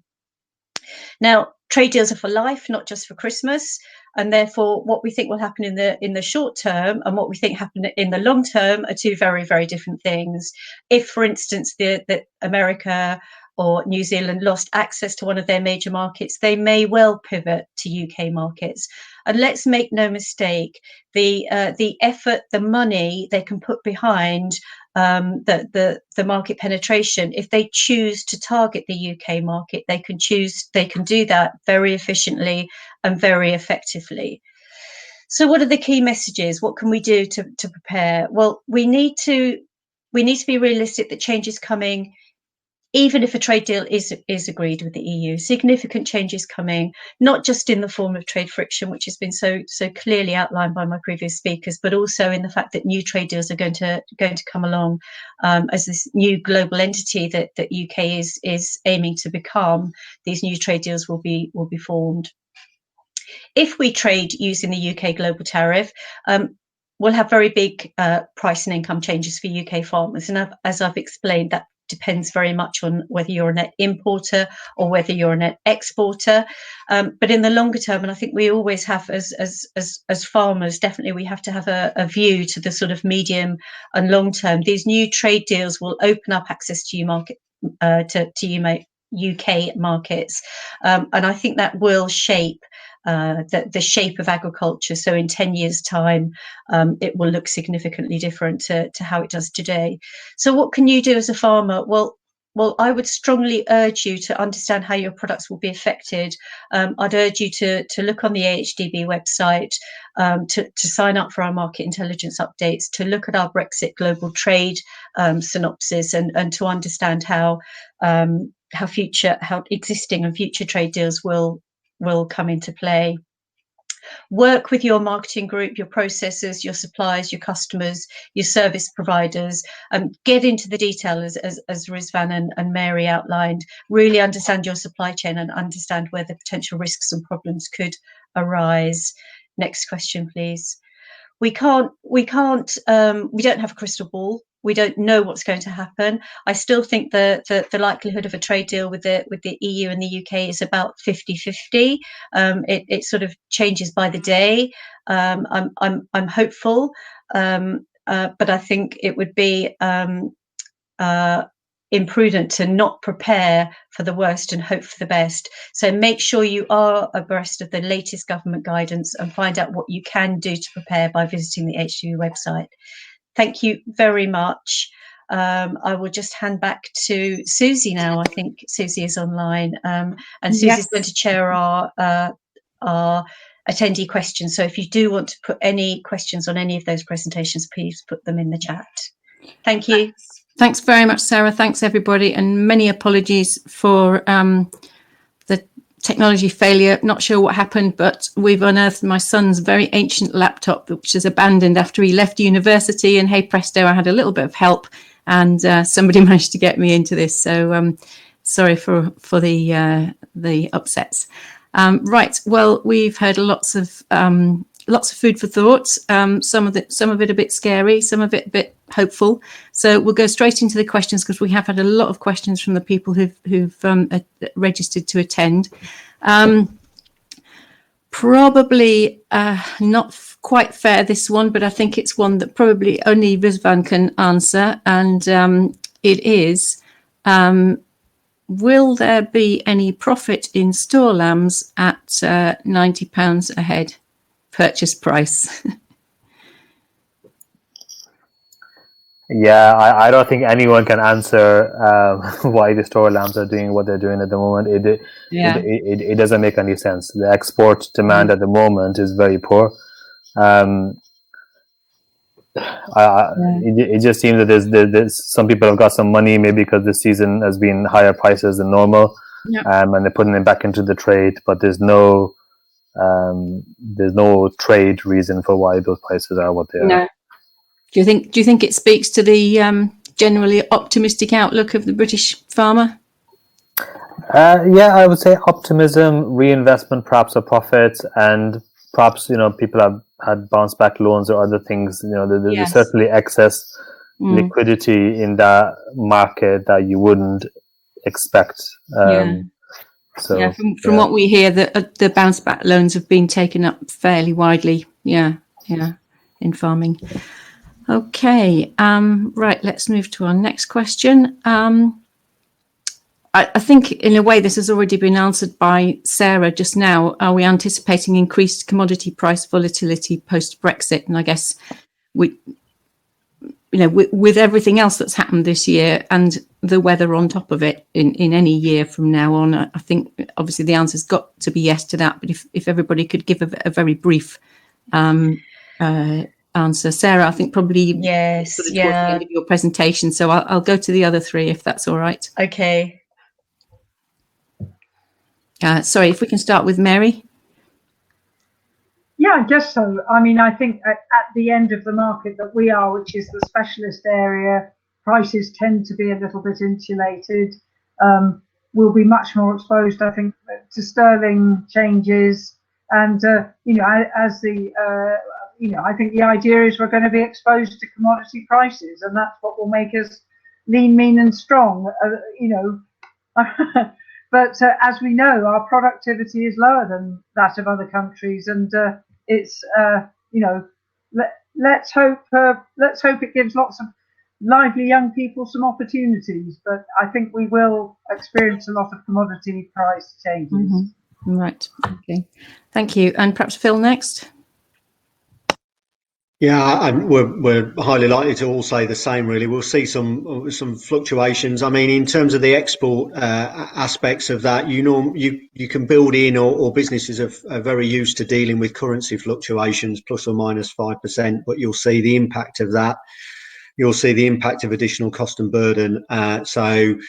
Now, trade deals are for life, not just for Christmas, and therefore what we think will happen in the short term and what we think happen in the long term are two very, very different things. If, for instance, the America or New Zealand lost access to one of their major markets, they may well pivot to UK markets. And let's make no mistake, the effort, the money they can put behind the market penetration, if they choose to target the UK market, they can do that very efficiently and very effectively. So what are the key messages? What can we do to prepare? Well, we need to be realistic that change is coming. Even if a trade deal is agreed with the EU, significant change is coming, not just in the form of trade friction, which has been so clearly outlined by my previous speakers, but also in the fact that new trade deals are going to come along as this new global entity that UK is aiming to become. These new trade deals will be formed. If we trade using the UK global tariff, we'll have very big price and income changes for UK farmers, and as I've explained, that depends very much on whether you're a net importer or whether you're a net exporter. But in the longer term, and I think we always have as farmers, definitely we have to have a view to the sort of medium and long term. These new trade deals will open up access to UK markets, and I think that will shape the shape of agriculture. So in 10 years' time, it will look significantly different to how it does today. So what can you do as a farmer? Well, I would strongly urge you to understand how your products will be affected. I'd urge you to look on the AHDB website, to sign up for our market intelligence updates, to look at our Brexit global trade synopsis, and to understand how existing and future trade deals will come into play. Work with your marketing group, your processors, your suppliers, your customers, your service providers, get into the detail as Rizvan and Mary outlined. Really understand your supply chain and understand where the potential risks and problems could arise. Next question, please. We don't have a crystal ball. We don't know what's going to happen. I still think the likelihood of a trade deal with the EU and the UK is about 50-50. It sort of changes by the day. I'm hopeful, but I think it would be imprudent to not prepare for the worst and hope for the best. So make sure you are abreast of the latest government guidance and find out what you can do to prepare by visiting the AHDB website. Thank you very much. I will just hand back to Susie now. I think Susie is online, and Susie's going to chair our attendee questions. So if you do want to put any questions on any of those presentations, please put them in the chat. Thank you. Thanks very much, Sarah. Thanks, everybody. And many apologies for the technology failure. Not sure what happened, but we've unearthed my son's very ancient laptop, which is abandoned after he left university. And hey presto, I had a little bit of help, and somebody managed to get me into this. So sorry for the upsets. Right. Well, we've heard lots of food for thought. Some of it a bit scary, some of it a bit hopeful. So we'll go straight into the questions, because we have had a lot of questions from the people who've registered to attend. Probably not quite fair, this one, but I think it's one that probably only Rizvan can answer, and it is. Will there be any profit in store lambs at £90 a head purchase price? Yeah, I don't think anyone can answer why the store lambs are doing what they're doing at the moment. It doesn't make any sense. The export demand at the moment is very poor. It just seems that there's some people have got some money, maybe because this season has been higher prices than normal, and they're putting it back into the trade. But there's no trade reason for why those prices are what they are. Do you think it speaks to the generally optimistic outlook of the British farmer? Yeah, I would say optimism, reinvestment, perhaps a profit, and perhaps people had bounce back loans or other things. There's certainly excess liquidity in that market that you wouldn't expect. From what we hear, the bounce back loans have been taken up fairly widely. In farming. Okay, right, let's move to our next question. I think in a way this has already been answered by Sarah just now. Are we anticipating increased commodity price volatility post-Brexit? And I guess with everything else that's happened this year and the weather on top of it in any year from now on, I think obviously the answer's got to be yes to that. But if everybody could give a very brief answer. Sarah, I think probably yes, towards the end of your presentation, so I'll go to the other three if that's all right. Okay. Sorry, if we can start with Mary. Yeah, I guess so. I mean, I think at the end of the market that we are, which is the specialist area, prices tend to be a little bit insulated. We'll be much more exposed, I think, to sterling changes, and I think the idea is we're going to be exposed to commodity prices, and that's what will make us lean, mean, and strong. But as we know, our productivity is lower than that of other countries, and it's let's hope it gives lots of lively young people some opportunities. But I think we will experience a lot of commodity price changes. Mm-hmm. Right. Okay. Thank you. And perhaps Phil next. Yeah, and we're highly likely to all say the same. Really, we'll see some fluctuations. I mean, in terms of the export aspects of that, you can build in, or businesses are very used to dealing with currency fluctuations, plus or minus 5%. But you'll see the impact of that. You'll see the impact of additional cost and burden. And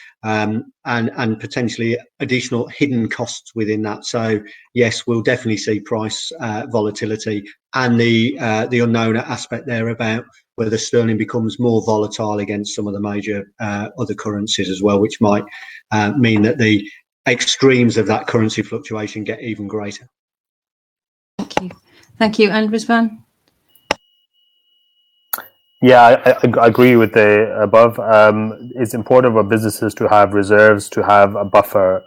potentially additional hidden costs within that. So yes, we'll definitely see price volatility, and the unknown aspect there about whether sterling becomes more volatile against some of the major other currencies as well, which might mean that the extremes of that currency fluctuation get even greater. Thank you. And Rizvan? Yeah, I agree with the above. It's important for businesses to have reserves, to have a buffer,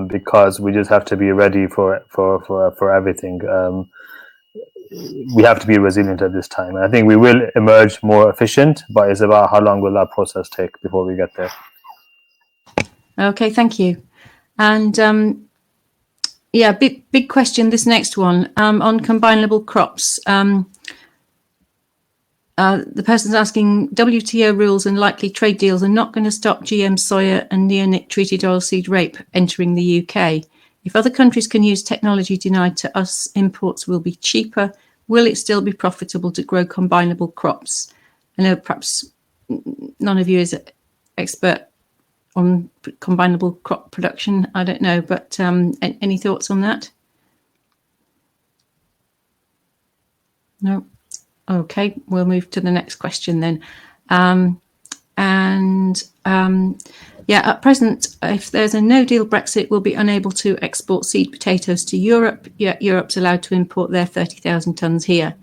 because we just have to be ready for everything. We have to be resilient at this time. And I think we will emerge more efficient, but it's about how long will that process take before we get there. Okay, thank you. And big question, this next one, on combinable crops. The person's asking, WTO rules and likely trade deals are not going to stop GM soya and neonate treated oilseed rape entering the UK. If other countries can use technology denied to us, imports will be cheaper. Will it still be profitable to grow combinable crops? I know perhaps none of you is an expert on combinable crop production. I don't know, but any thoughts on that? No. Okay, we'll move to the next question then. Yeah, at present, if there's a no-deal Brexit, we'll be unable to export seed potatoes to Europe, yet Europe's allowed to import their 30,000 tonnes here.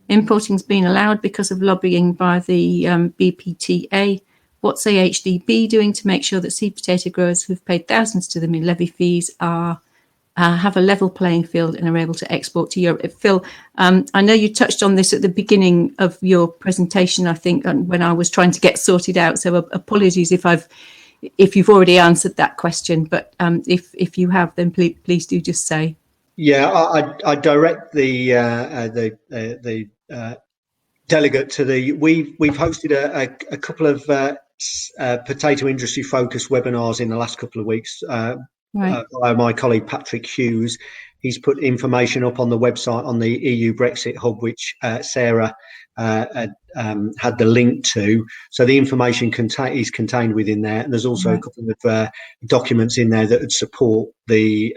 Importing's been allowed because of lobbying by the BPTA. What's AHDB doing to make sure that seed potato growers who've paid thousands to them in levy fees have a level playing field and are able to export to Europe? Phil, I know you touched on this at the beginning of your presentation, I think, when I was trying to get sorted out. So apologies if you've already answered that question, but if you have, then please do just say. Yeah, I direct the delegate to the. We've hosted a couple of potato industry focused webinars in the last couple of weeks. Right. By my colleague Patrick Hughes. He's put information up on the website on the EU Brexit hub, which Sarah had the link to. So the information is contained within there, and there's also a couple of documents in there that would support the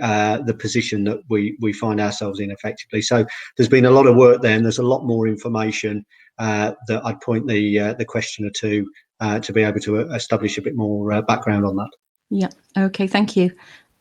position that we find ourselves in effectively. So there's been a lot of work there, and there's a lot more information that I'd point the questioner to be able to establish a bit more background on that. Yeah. Okay. Thank you.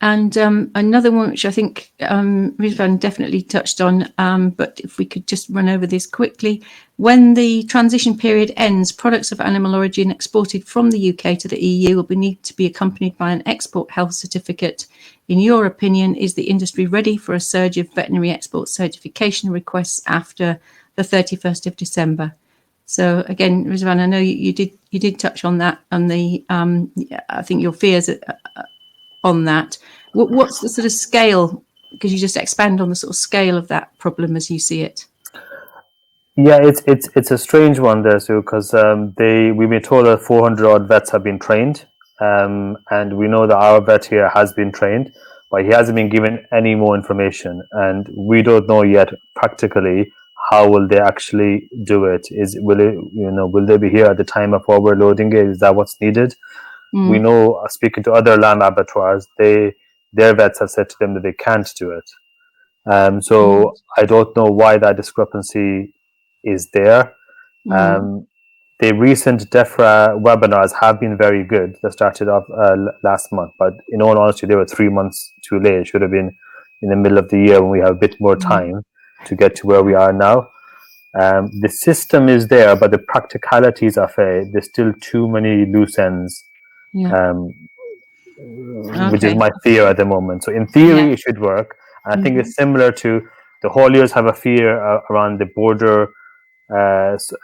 And another one, which I think Rizvan definitely touched on, but if we could just run over this quickly. When the transition period ends, products of animal origin exported from the UK to the EU will need to be accompanied by an export health certificate. In your opinion, is the industry ready for a surge of veterinary export certification requests after the 31st of December? So again, Rizvan, I know you did touch on that, and I think your fears on that. What's the sort of scale? Could you just expand on the sort of scale of that problem as you see it? Yeah, it's a strange one there, Sue, because we've been told that 400 odd vets have been trained, and we know that our vet here has been trained, but he hasn't been given any more information, and we don't know yet practically how will they actually do it. Will they be here at the time of overloading it? Is that what's needed? We know, speaking to other lamb abattoirs, their vets have said to them that they can't do it. So I don't know why that discrepancy is there. The recent DEFRA webinars have been very good. They started off last month, but in all honesty, they were 3 months too late. It should have been in the middle of the year when we have a bit more time to get to where we are now. The system is there, but the practicalities of it, there's still too many loose ends. Which is my fear at the moment. So in theory, it should work. And I think it's similar to the hauliers have a fear around the border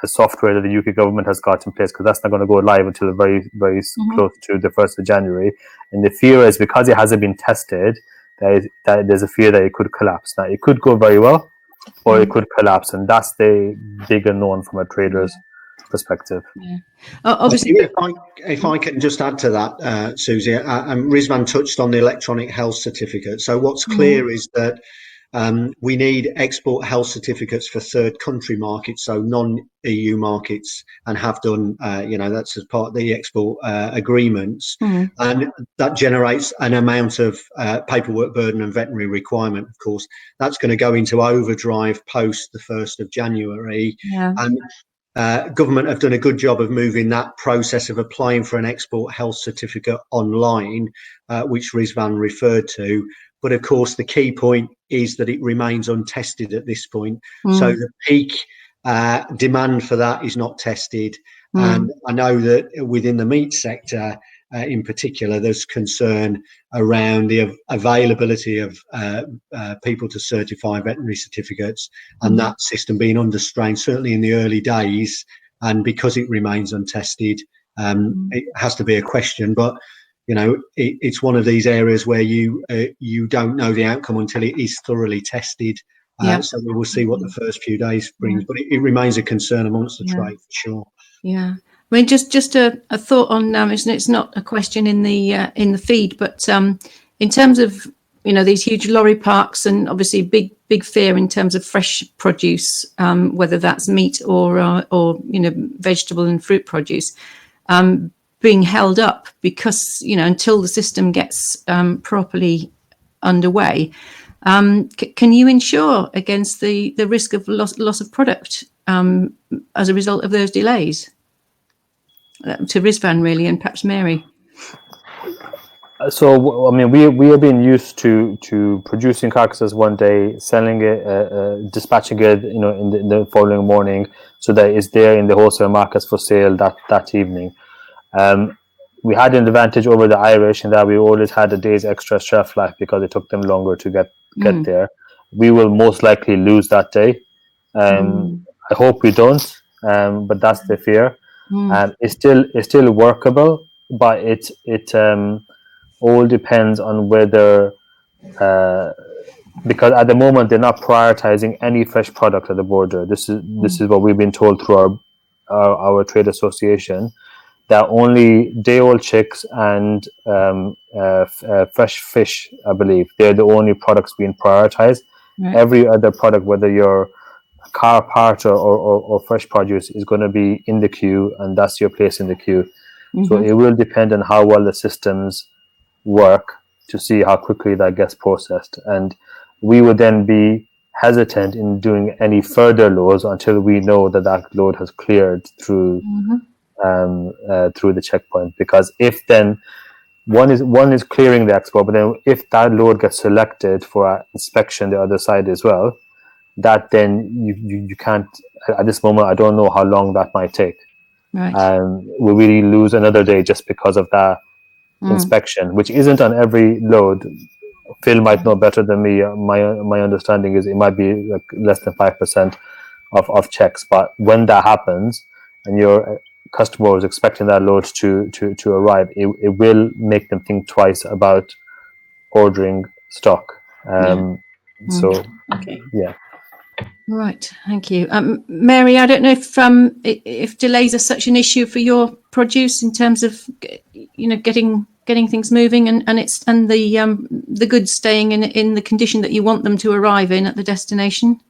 software that the UK government has got in place, because that's not going to go live until very, very close to the 1st of January. And the fear is because it hasn't been tested, that there's a fear that it could collapse. Now, it could go very well, or it could collapse. And that's the big unknown from a trader's perspective. Obviously, if I can just add to that, Susie, Rizvan touched on the electronic health certificate. So what's clear is that we need export health certificates for third country markets, so non-EU markets, and have done, that's as part of the export agreements. And that generates an amount of paperwork burden and veterinary requirement, of course. That's going to go into overdrive post the 1st of January. And government have done a good job of moving that process of applying for an export health certificate online, which Rizvan referred to. But of course, the key point is that it remains untested at this point. So the peak demand for that is not tested. And I know that within the meat sector, in particular, there's concern around the availability of people to certify veterinary certificates, and that system being under strain, certainly in the early days. And because it remains untested, it has to be a question. But it's one of these areas where you don't know the outcome until it is thoroughly tested. Yeah. So we will see what the first few days brings, but it remains a concern amongst the trade for sure. Yeah. I mean, just a thought on it's not a question in the feed, but in terms of these huge lorry parks, and obviously big fear in terms of fresh produce, whether that's meat or vegetable and fruit produce, being held up because until the system gets properly underway. Can you insure against the risk of loss of product as a result of those delays? To Rizvan, really, and perhaps Mary. So, I mean, we have been used to producing carcasses one day, selling it, dispatching it, in the following morning, so that it's there in the wholesale markets for sale that evening. We had an advantage over the Irish in that we always had a day's extra shelf life because it took them longer to get there. We will most likely lose that day. I hope we don't, but that's the fear. It's still workable, but it all depends on whether, because at the moment they're not prioritizing any fresh product at the border. This is what we've been told through our trade association, that only day-old chicks and fresh fish, I believe, they're the only products being prioritized. Right. Every other product, whether you're a car part or fresh produce, is going to be in the queue, and that's your place in the queue. So it will depend on how well the systems work to see how quickly that gets processed, and we would then be hesitant in doing any further loads until we know that load has cleared through through the checkpoint. Because if then one is clearing the export, but then if that load gets selected for inspection the other side as well, that then you can't, at this moment I don't know how long that might take. Right. We really lose another day just because of that inspection, which isn't on every load. Phil might know better than me. My understanding is it might be like less than 5% of checks, but when that happens and your customer is expecting that load to arrive, it will make them think twice about ordering stock. So yeah. Right, thank you, Mary. I don't know if delays are such an issue for your produce in terms of getting things moving and the goods staying in the condition that you want them to arrive in at the destination.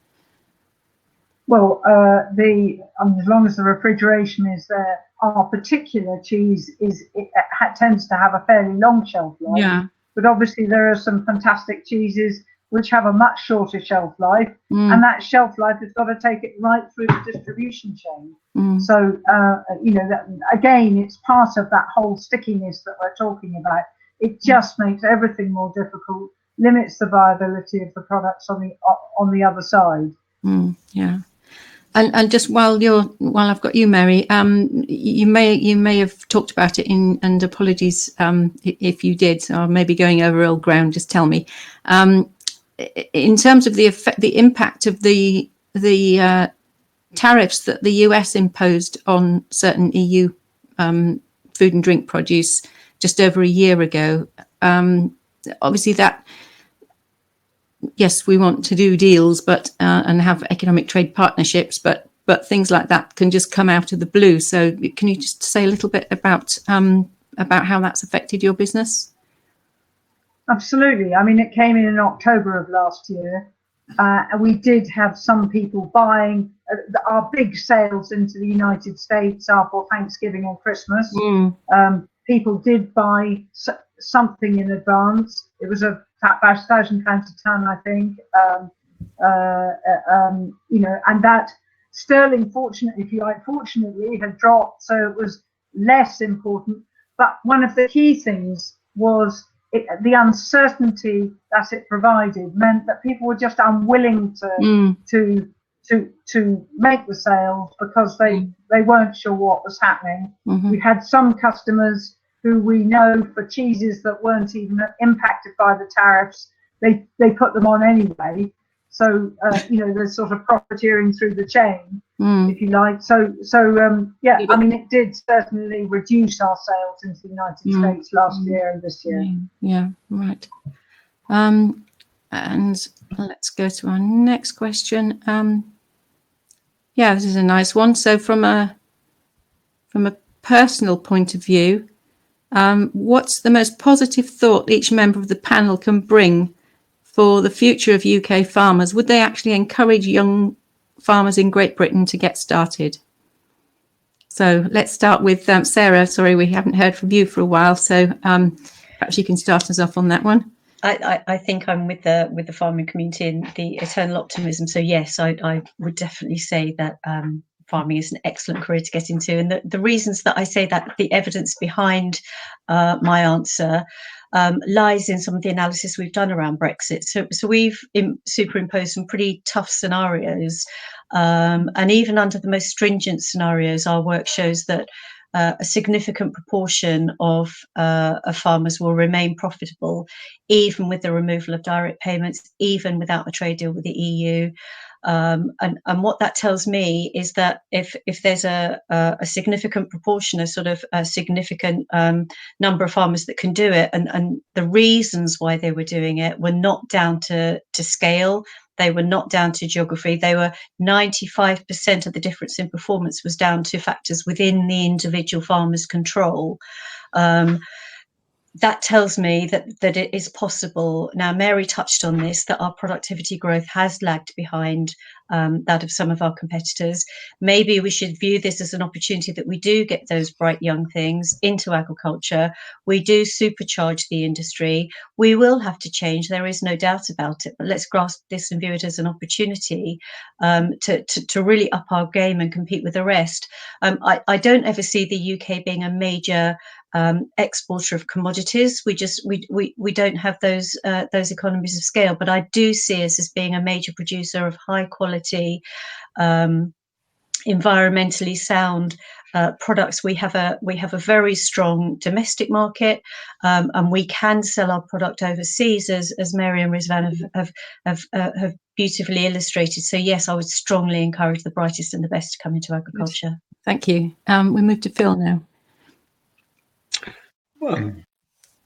Well, as long as the refrigeration is there, our particular cheese tends to have a fairly long shelf life. Yeah. But obviously there are some fantastic cheeses which have a much shorter shelf life, and that shelf life has got to take it right through the distribution chain. So, again, it's part of that whole stickiness that we're talking about. It just makes everything more difficult, limits the viability of the products on the other side. Yeah. And just while I've got you, Mary, you may have talked about it and apologies if you did, or maybe going over old ground. Just tell me. In terms of the impact of the tariffs that the US imposed on certain EU food and drink produce just over a year ago, obviously that. Yes, we want to do deals, but and have economic trade partnerships, but things like that can just come out of the blue. So, can you just say a little bit about how that's affected your business? Absolutely. I mean, it came in October of last year, and we did have some people buying. Our big sales into the United States are for Thanksgiving and Christmas. People did buy something in advance. It was about £1,000 a ton, I think. And that sterling, fortunately, had dropped, so it was less important. But one of the key things was the uncertainty that it provided meant that people were just unwilling to make the sales because they weren't sure what was happening. We had some customers who we know for cheeses that weren't even impacted by the tariffs, they put them on anyway. So there's sort of profiteering through the chain, if you like. So I mean, it did certainly reduce our sales into the United States last year and this year. Yeah, right. And Let's go to our next question. Yeah, this is a nice one. So from a personal point of view, what's the most positive thought each member of the panel can bring for the future of UK farmers? Would they actually encourage young farmers in Great Britain to get started? So let's start with Sarah. Sorry, we haven't heard from you for a while, so perhaps you can start us off on that one. I think I'm with the farming community and the eternal optimism. So yes, I would definitely say that farming is an excellent career to get into. And the reasons that I say that, the evidence behind my answer lies in some of the analysis we've done around Brexit. So we've superimposed some pretty tough scenarios. And even under the most stringent scenarios, our work shows that a significant proportion of farmers will remain profitable, even with the removal of direct payments, even without a trade deal with the EU. And what that tells me is that if there's a significant proportion, a sort of a significant number of farmers that can do it, and the reasons why they were doing it were not down to scale, they were not down to geography, they were 95% of the difference in performance was down to factors within the individual farmer's control. That tells me that it is possible. Now, Mary touched on this, that our productivity growth has lagged behind that of some of our competitors. Maybe we should view this as an opportunity that we do get those bright young things into agriculture. We do supercharge the industry. We will have to change, there is no doubt about it, but let's grasp this and view it as an opportunity to really up our game and compete with the rest. I don't ever see the UK being a major exporter of commodities. We don't have those economies of scale, but I do see us as being a major producer of high quality, environmentally sound products. We have a very strong domestic market, and we can sell our product overseas, as Mary and Rizvan have beautifully illustrated. So yes, I would strongly encourage the brightest and the best to come into agriculture. Thank you. We move to Phil now. Well,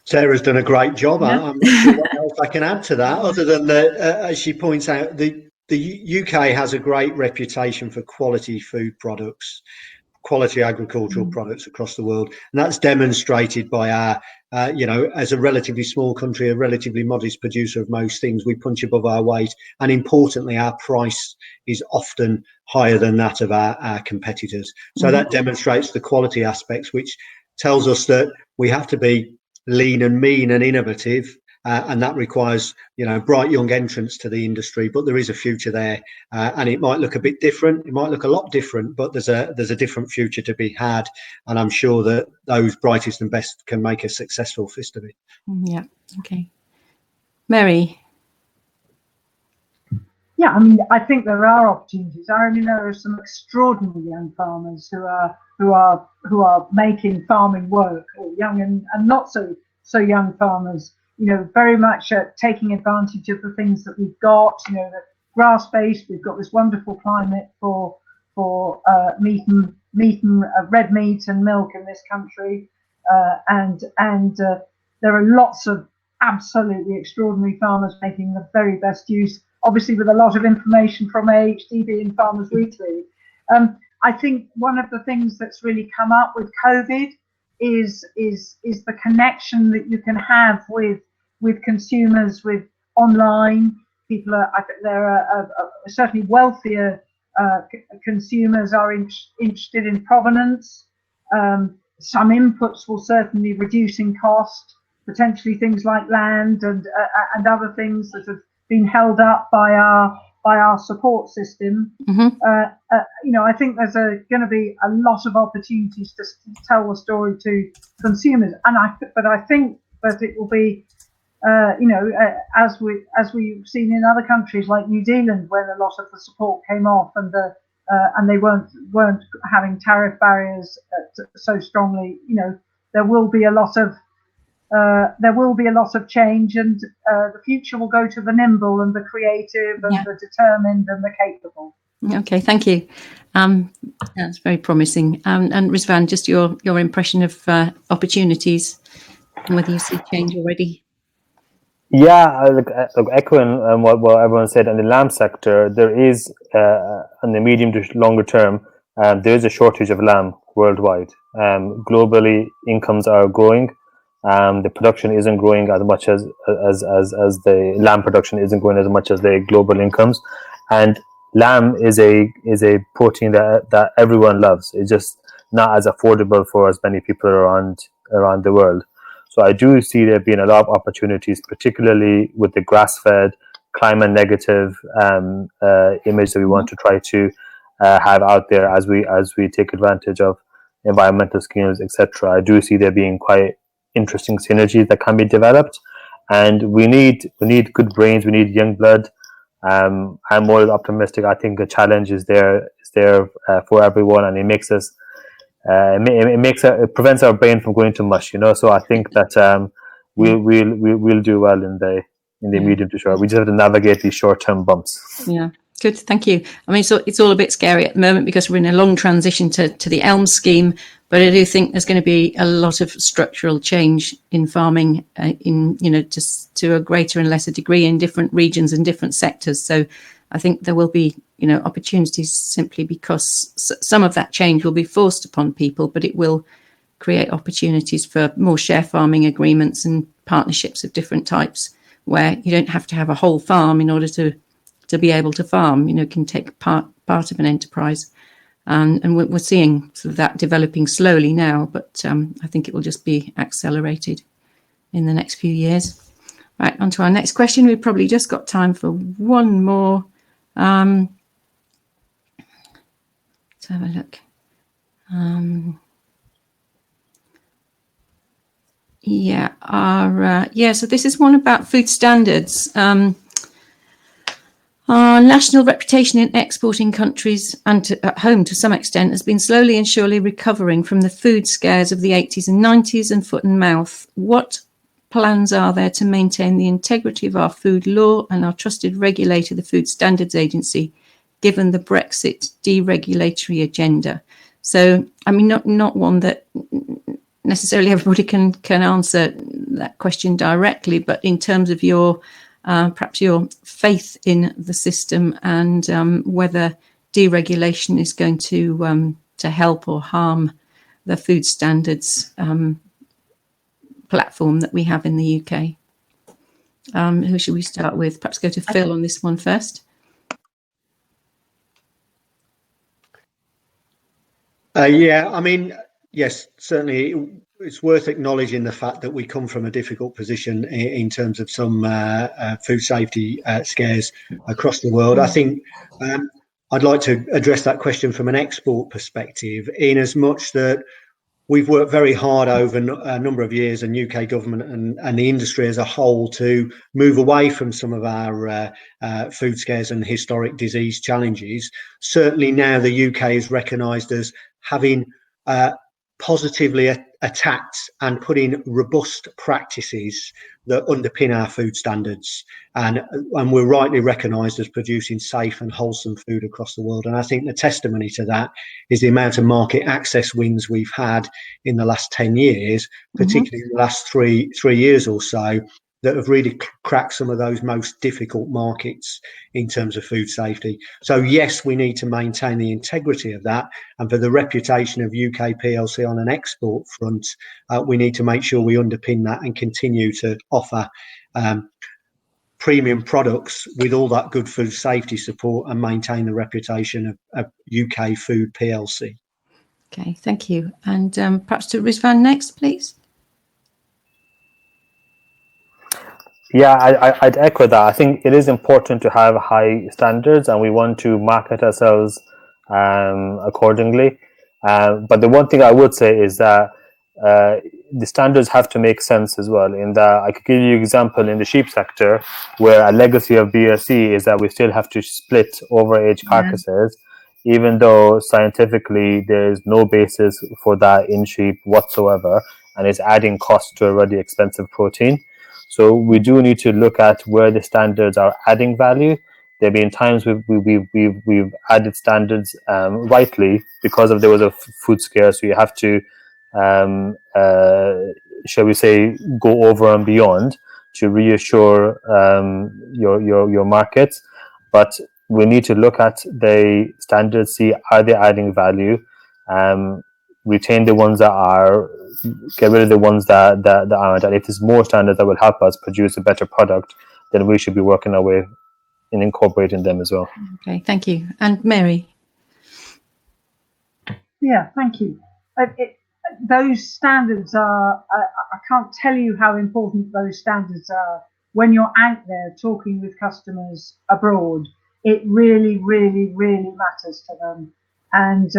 Sarah's done a great job. Yeah. I'm not sure what else I can add to that, other than that, as she points out, the UK has a great reputation for quality food products, quality agricultural products across the world, and that's demonstrated by our, as a relatively small country, a relatively modest producer of most things, we punch above our weight, and importantly, our price is often higher than that of our competitors. So that demonstrates the quality aspects, which tells us that we have to be lean and mean and innovative, and that requires, bright young entrants to the industry. But there is a future there, and it might look a bit different. It might look a lot different, but there's a different future to be had, and I'm sure that those brightest and best can make a successful fist of it. Yeah. Okay. Mary. Yeah, I mean, I think there are opportunities. I mean, there are some extraordinary young farmers who are making farming work, or young and not so young farmers. Very much taking advantage of the things that we've got. The grass-based. We've got this wonderful climate for meat and red meat and milk in this country, and there are lots of absolutely extraordinary farmers making the very best use. Obviously, with a lot of information from AHDB and Farmers Weekly. I think one of the things that's really come up with COVID is the connection that you can have with consumers, with online people. There are certainly wealthier consumers are interested in provenance. Some inputs will certainly reduce in cost, potentially things like land and other things that have been held up by our support system. I think there's going to be a lot of opportunities to tell the story to consumers, but I think that it will be, as we've seen in other countries like New Zealand, when a lot of the support came off and they weren't having tariff barriers so strongly. There will be a lot of change, and the future will go to the nimble and the creative and the determined and the capable. Okay, thank you. That's very promising. And Rizvan, just your impression of opportunities and whether you see change already. Yeah, echoing what everyone said in the lamb sector, there is, in the medium to longer term, there is a shortage of lamb worldwide. Globally, incomes are growing. The production isn't growing as much as the lamb production isn't growing as much as the global incomes, and lamb is a protein that everyone loves. It's just not as affordable for as many people around the world. So I do see there being a lot of opportunities, particularly with the grass-fed, climate-negative image that we want to try to have out there as we take advantage of environmental schemes, etc. I do see there being quite interesting synergies that can be developed, and we need good brains. We need young blood. I'm more optimistic. I think the challenge is there for everyone, and it makes us. It prevents our brain from going to mush, So I think that we'll do well in the medium to short. We just have to navigate these short-term bumps. Yeah, good. Thank you. I mean, so it's all a bit scary at the moment because we're in a long transition to the ELM scheme, but I do think there's going to be a lot of structural change in farming, just to a greater and lesser degree in different regions and different sectors. So I think there will be, opportunities simply because some of that change will be forced upon people, but it will create opportunities for more share farming agreements and partnerships of different types where you don't have to have a whole farm in order to be able to farm, can take part of an enterprise. And we're seeing sort of that developing slowly now, but I think it will just be accelerated in the next few years. Right, on to our next question. We've probably just got time for one more. Let's have a look. So this is one about food standards. Our national reputation in exporting countries and at home to some extent has been slowly and surely recovering from the food scares of the 80s and 90s and foot and mouth. What plans are there to maintain the integrity of our food law and our trusted regulator, the Food Standards Agency, given the Brexit deregulatory agenda? So, I mean, not one that necessarily everybody can answer that question directly, but in terms of your perhaps your faith in the system and whether deregulation is going to help or harm the food standards platform that we have in the UK. Who should we start with? Perhaps go to Phil on this one first. Yes, certainly it's worth acknowledging the fact that we come from a difficult position in terms of some food safety scares across the world. I think I'd like to address that question from an export perspective, in as much that we've worked very hard over a number of years, and UK government and the industry as a whole, to move away from some of our food scares and historic disease challenges. Certainly now the UK is recognised as having positively attacked and put in robust practices that underpin our food standards, and we're rightly recognised as producing safe and wholesome food across the world. And I think the testimony to that is the amount of market access wins we've had in the last 10 years, particularly in the last three years or so, that have really cracked some of those most difficult markets in terms of food safety. So yes, we need to maintain the integrity of that, and for the reputation of UK PLC on an export front, we need to make sure we underpin that and continue to offer premium products with all that good food safety support and maintain the reputation of UK Food PLC. Okay, thank you. And perhaps to Rizvan next, please. Yeah, I'd echo that. I think it is important to have high standards, and we want to market ourselves accordingly. But the one thing I would say is that the standards have to make sense as well. In that, I could give you an example in the sheep sector, where a legacy of BSE is that we still have to split overage carcasses, even though scientifically there is no basis for that in sheep whatsoever, and it's adding cost to a already expensive protein. So we do need to look at where the standards are adding value. There have been times we've added standards rightly because there was a food scare, so you have to, shall we say, go over and beyond to reassure your markets. But we need to look at the standards, see are they adding value, retain the ones that are, get rid of the ones that aren't. And if there's more standards that will help us produce a better product, then we should be working our way in incorporating them as well. Okay, thank you. And Mary? Yeah, thank you. Those standards are, I can't tell you how important those standards are when you're out there talking with customers abroad. It really, really, really matters to them. And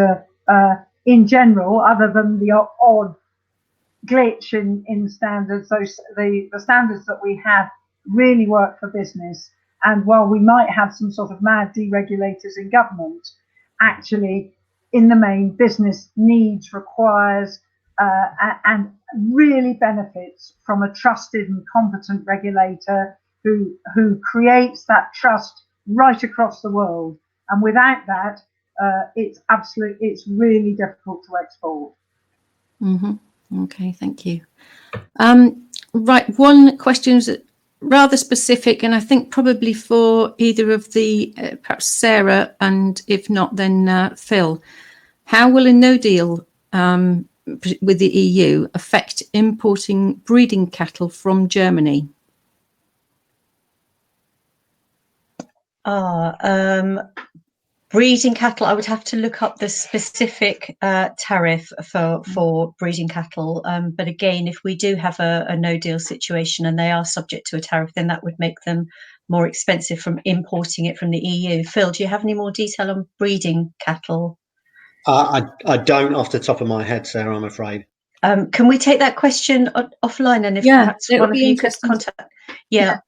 in general, other than the odd glitch in standards, the standards that we have really work for business. And while we might have some sort of mad deregulators in government, actually, in the main, business needs, requires, and really benefits from a trusted and competent regulator who creates that trust right across the world. And without that, it's really difficult to export. Mm-hmm. Okay, thank you. Right, one question is rather specific, and I think probably for either of the, perhaps Sarah, and if not, then Phil. How will a no deal with the EU affect importing breeding cattle from Germany? Breeding cattle, I would have to look up the specific tariff for breeding cattle. But again, if we do have a no deal situation and they are subject to a tariff, then that would make them more expensive from importing it from the EU. Phil, do you have any more detail on breeding cattle? I don't off the top of my head, Sarah, I'm afraid. Can we take that question offline? And if perhaps one of you could contact,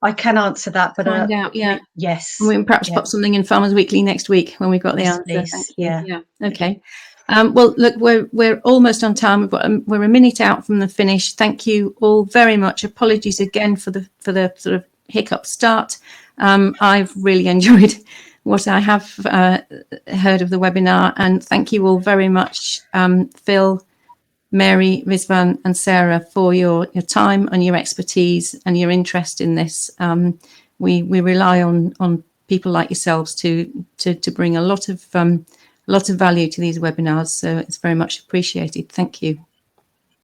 I can answer that. But find out, yes, and we can perhaps put something in Farmers Weekly next week when we've got the answer. Please. Thank you. Yeah. Okay. Well, look, we're almost on time. We're a minute out from the finish. Thank you all very much. Apologies again for the sort of hiccup start. I've really enjoyed what I have heard of the webinar, and thank you all very much, Phil, Mary, Rizwan and Sarah, for your time and your expertise and your interest in this. We rely on people like yourselves to bring a lot of value to these webinars, so it's very much appreciated. Thank you.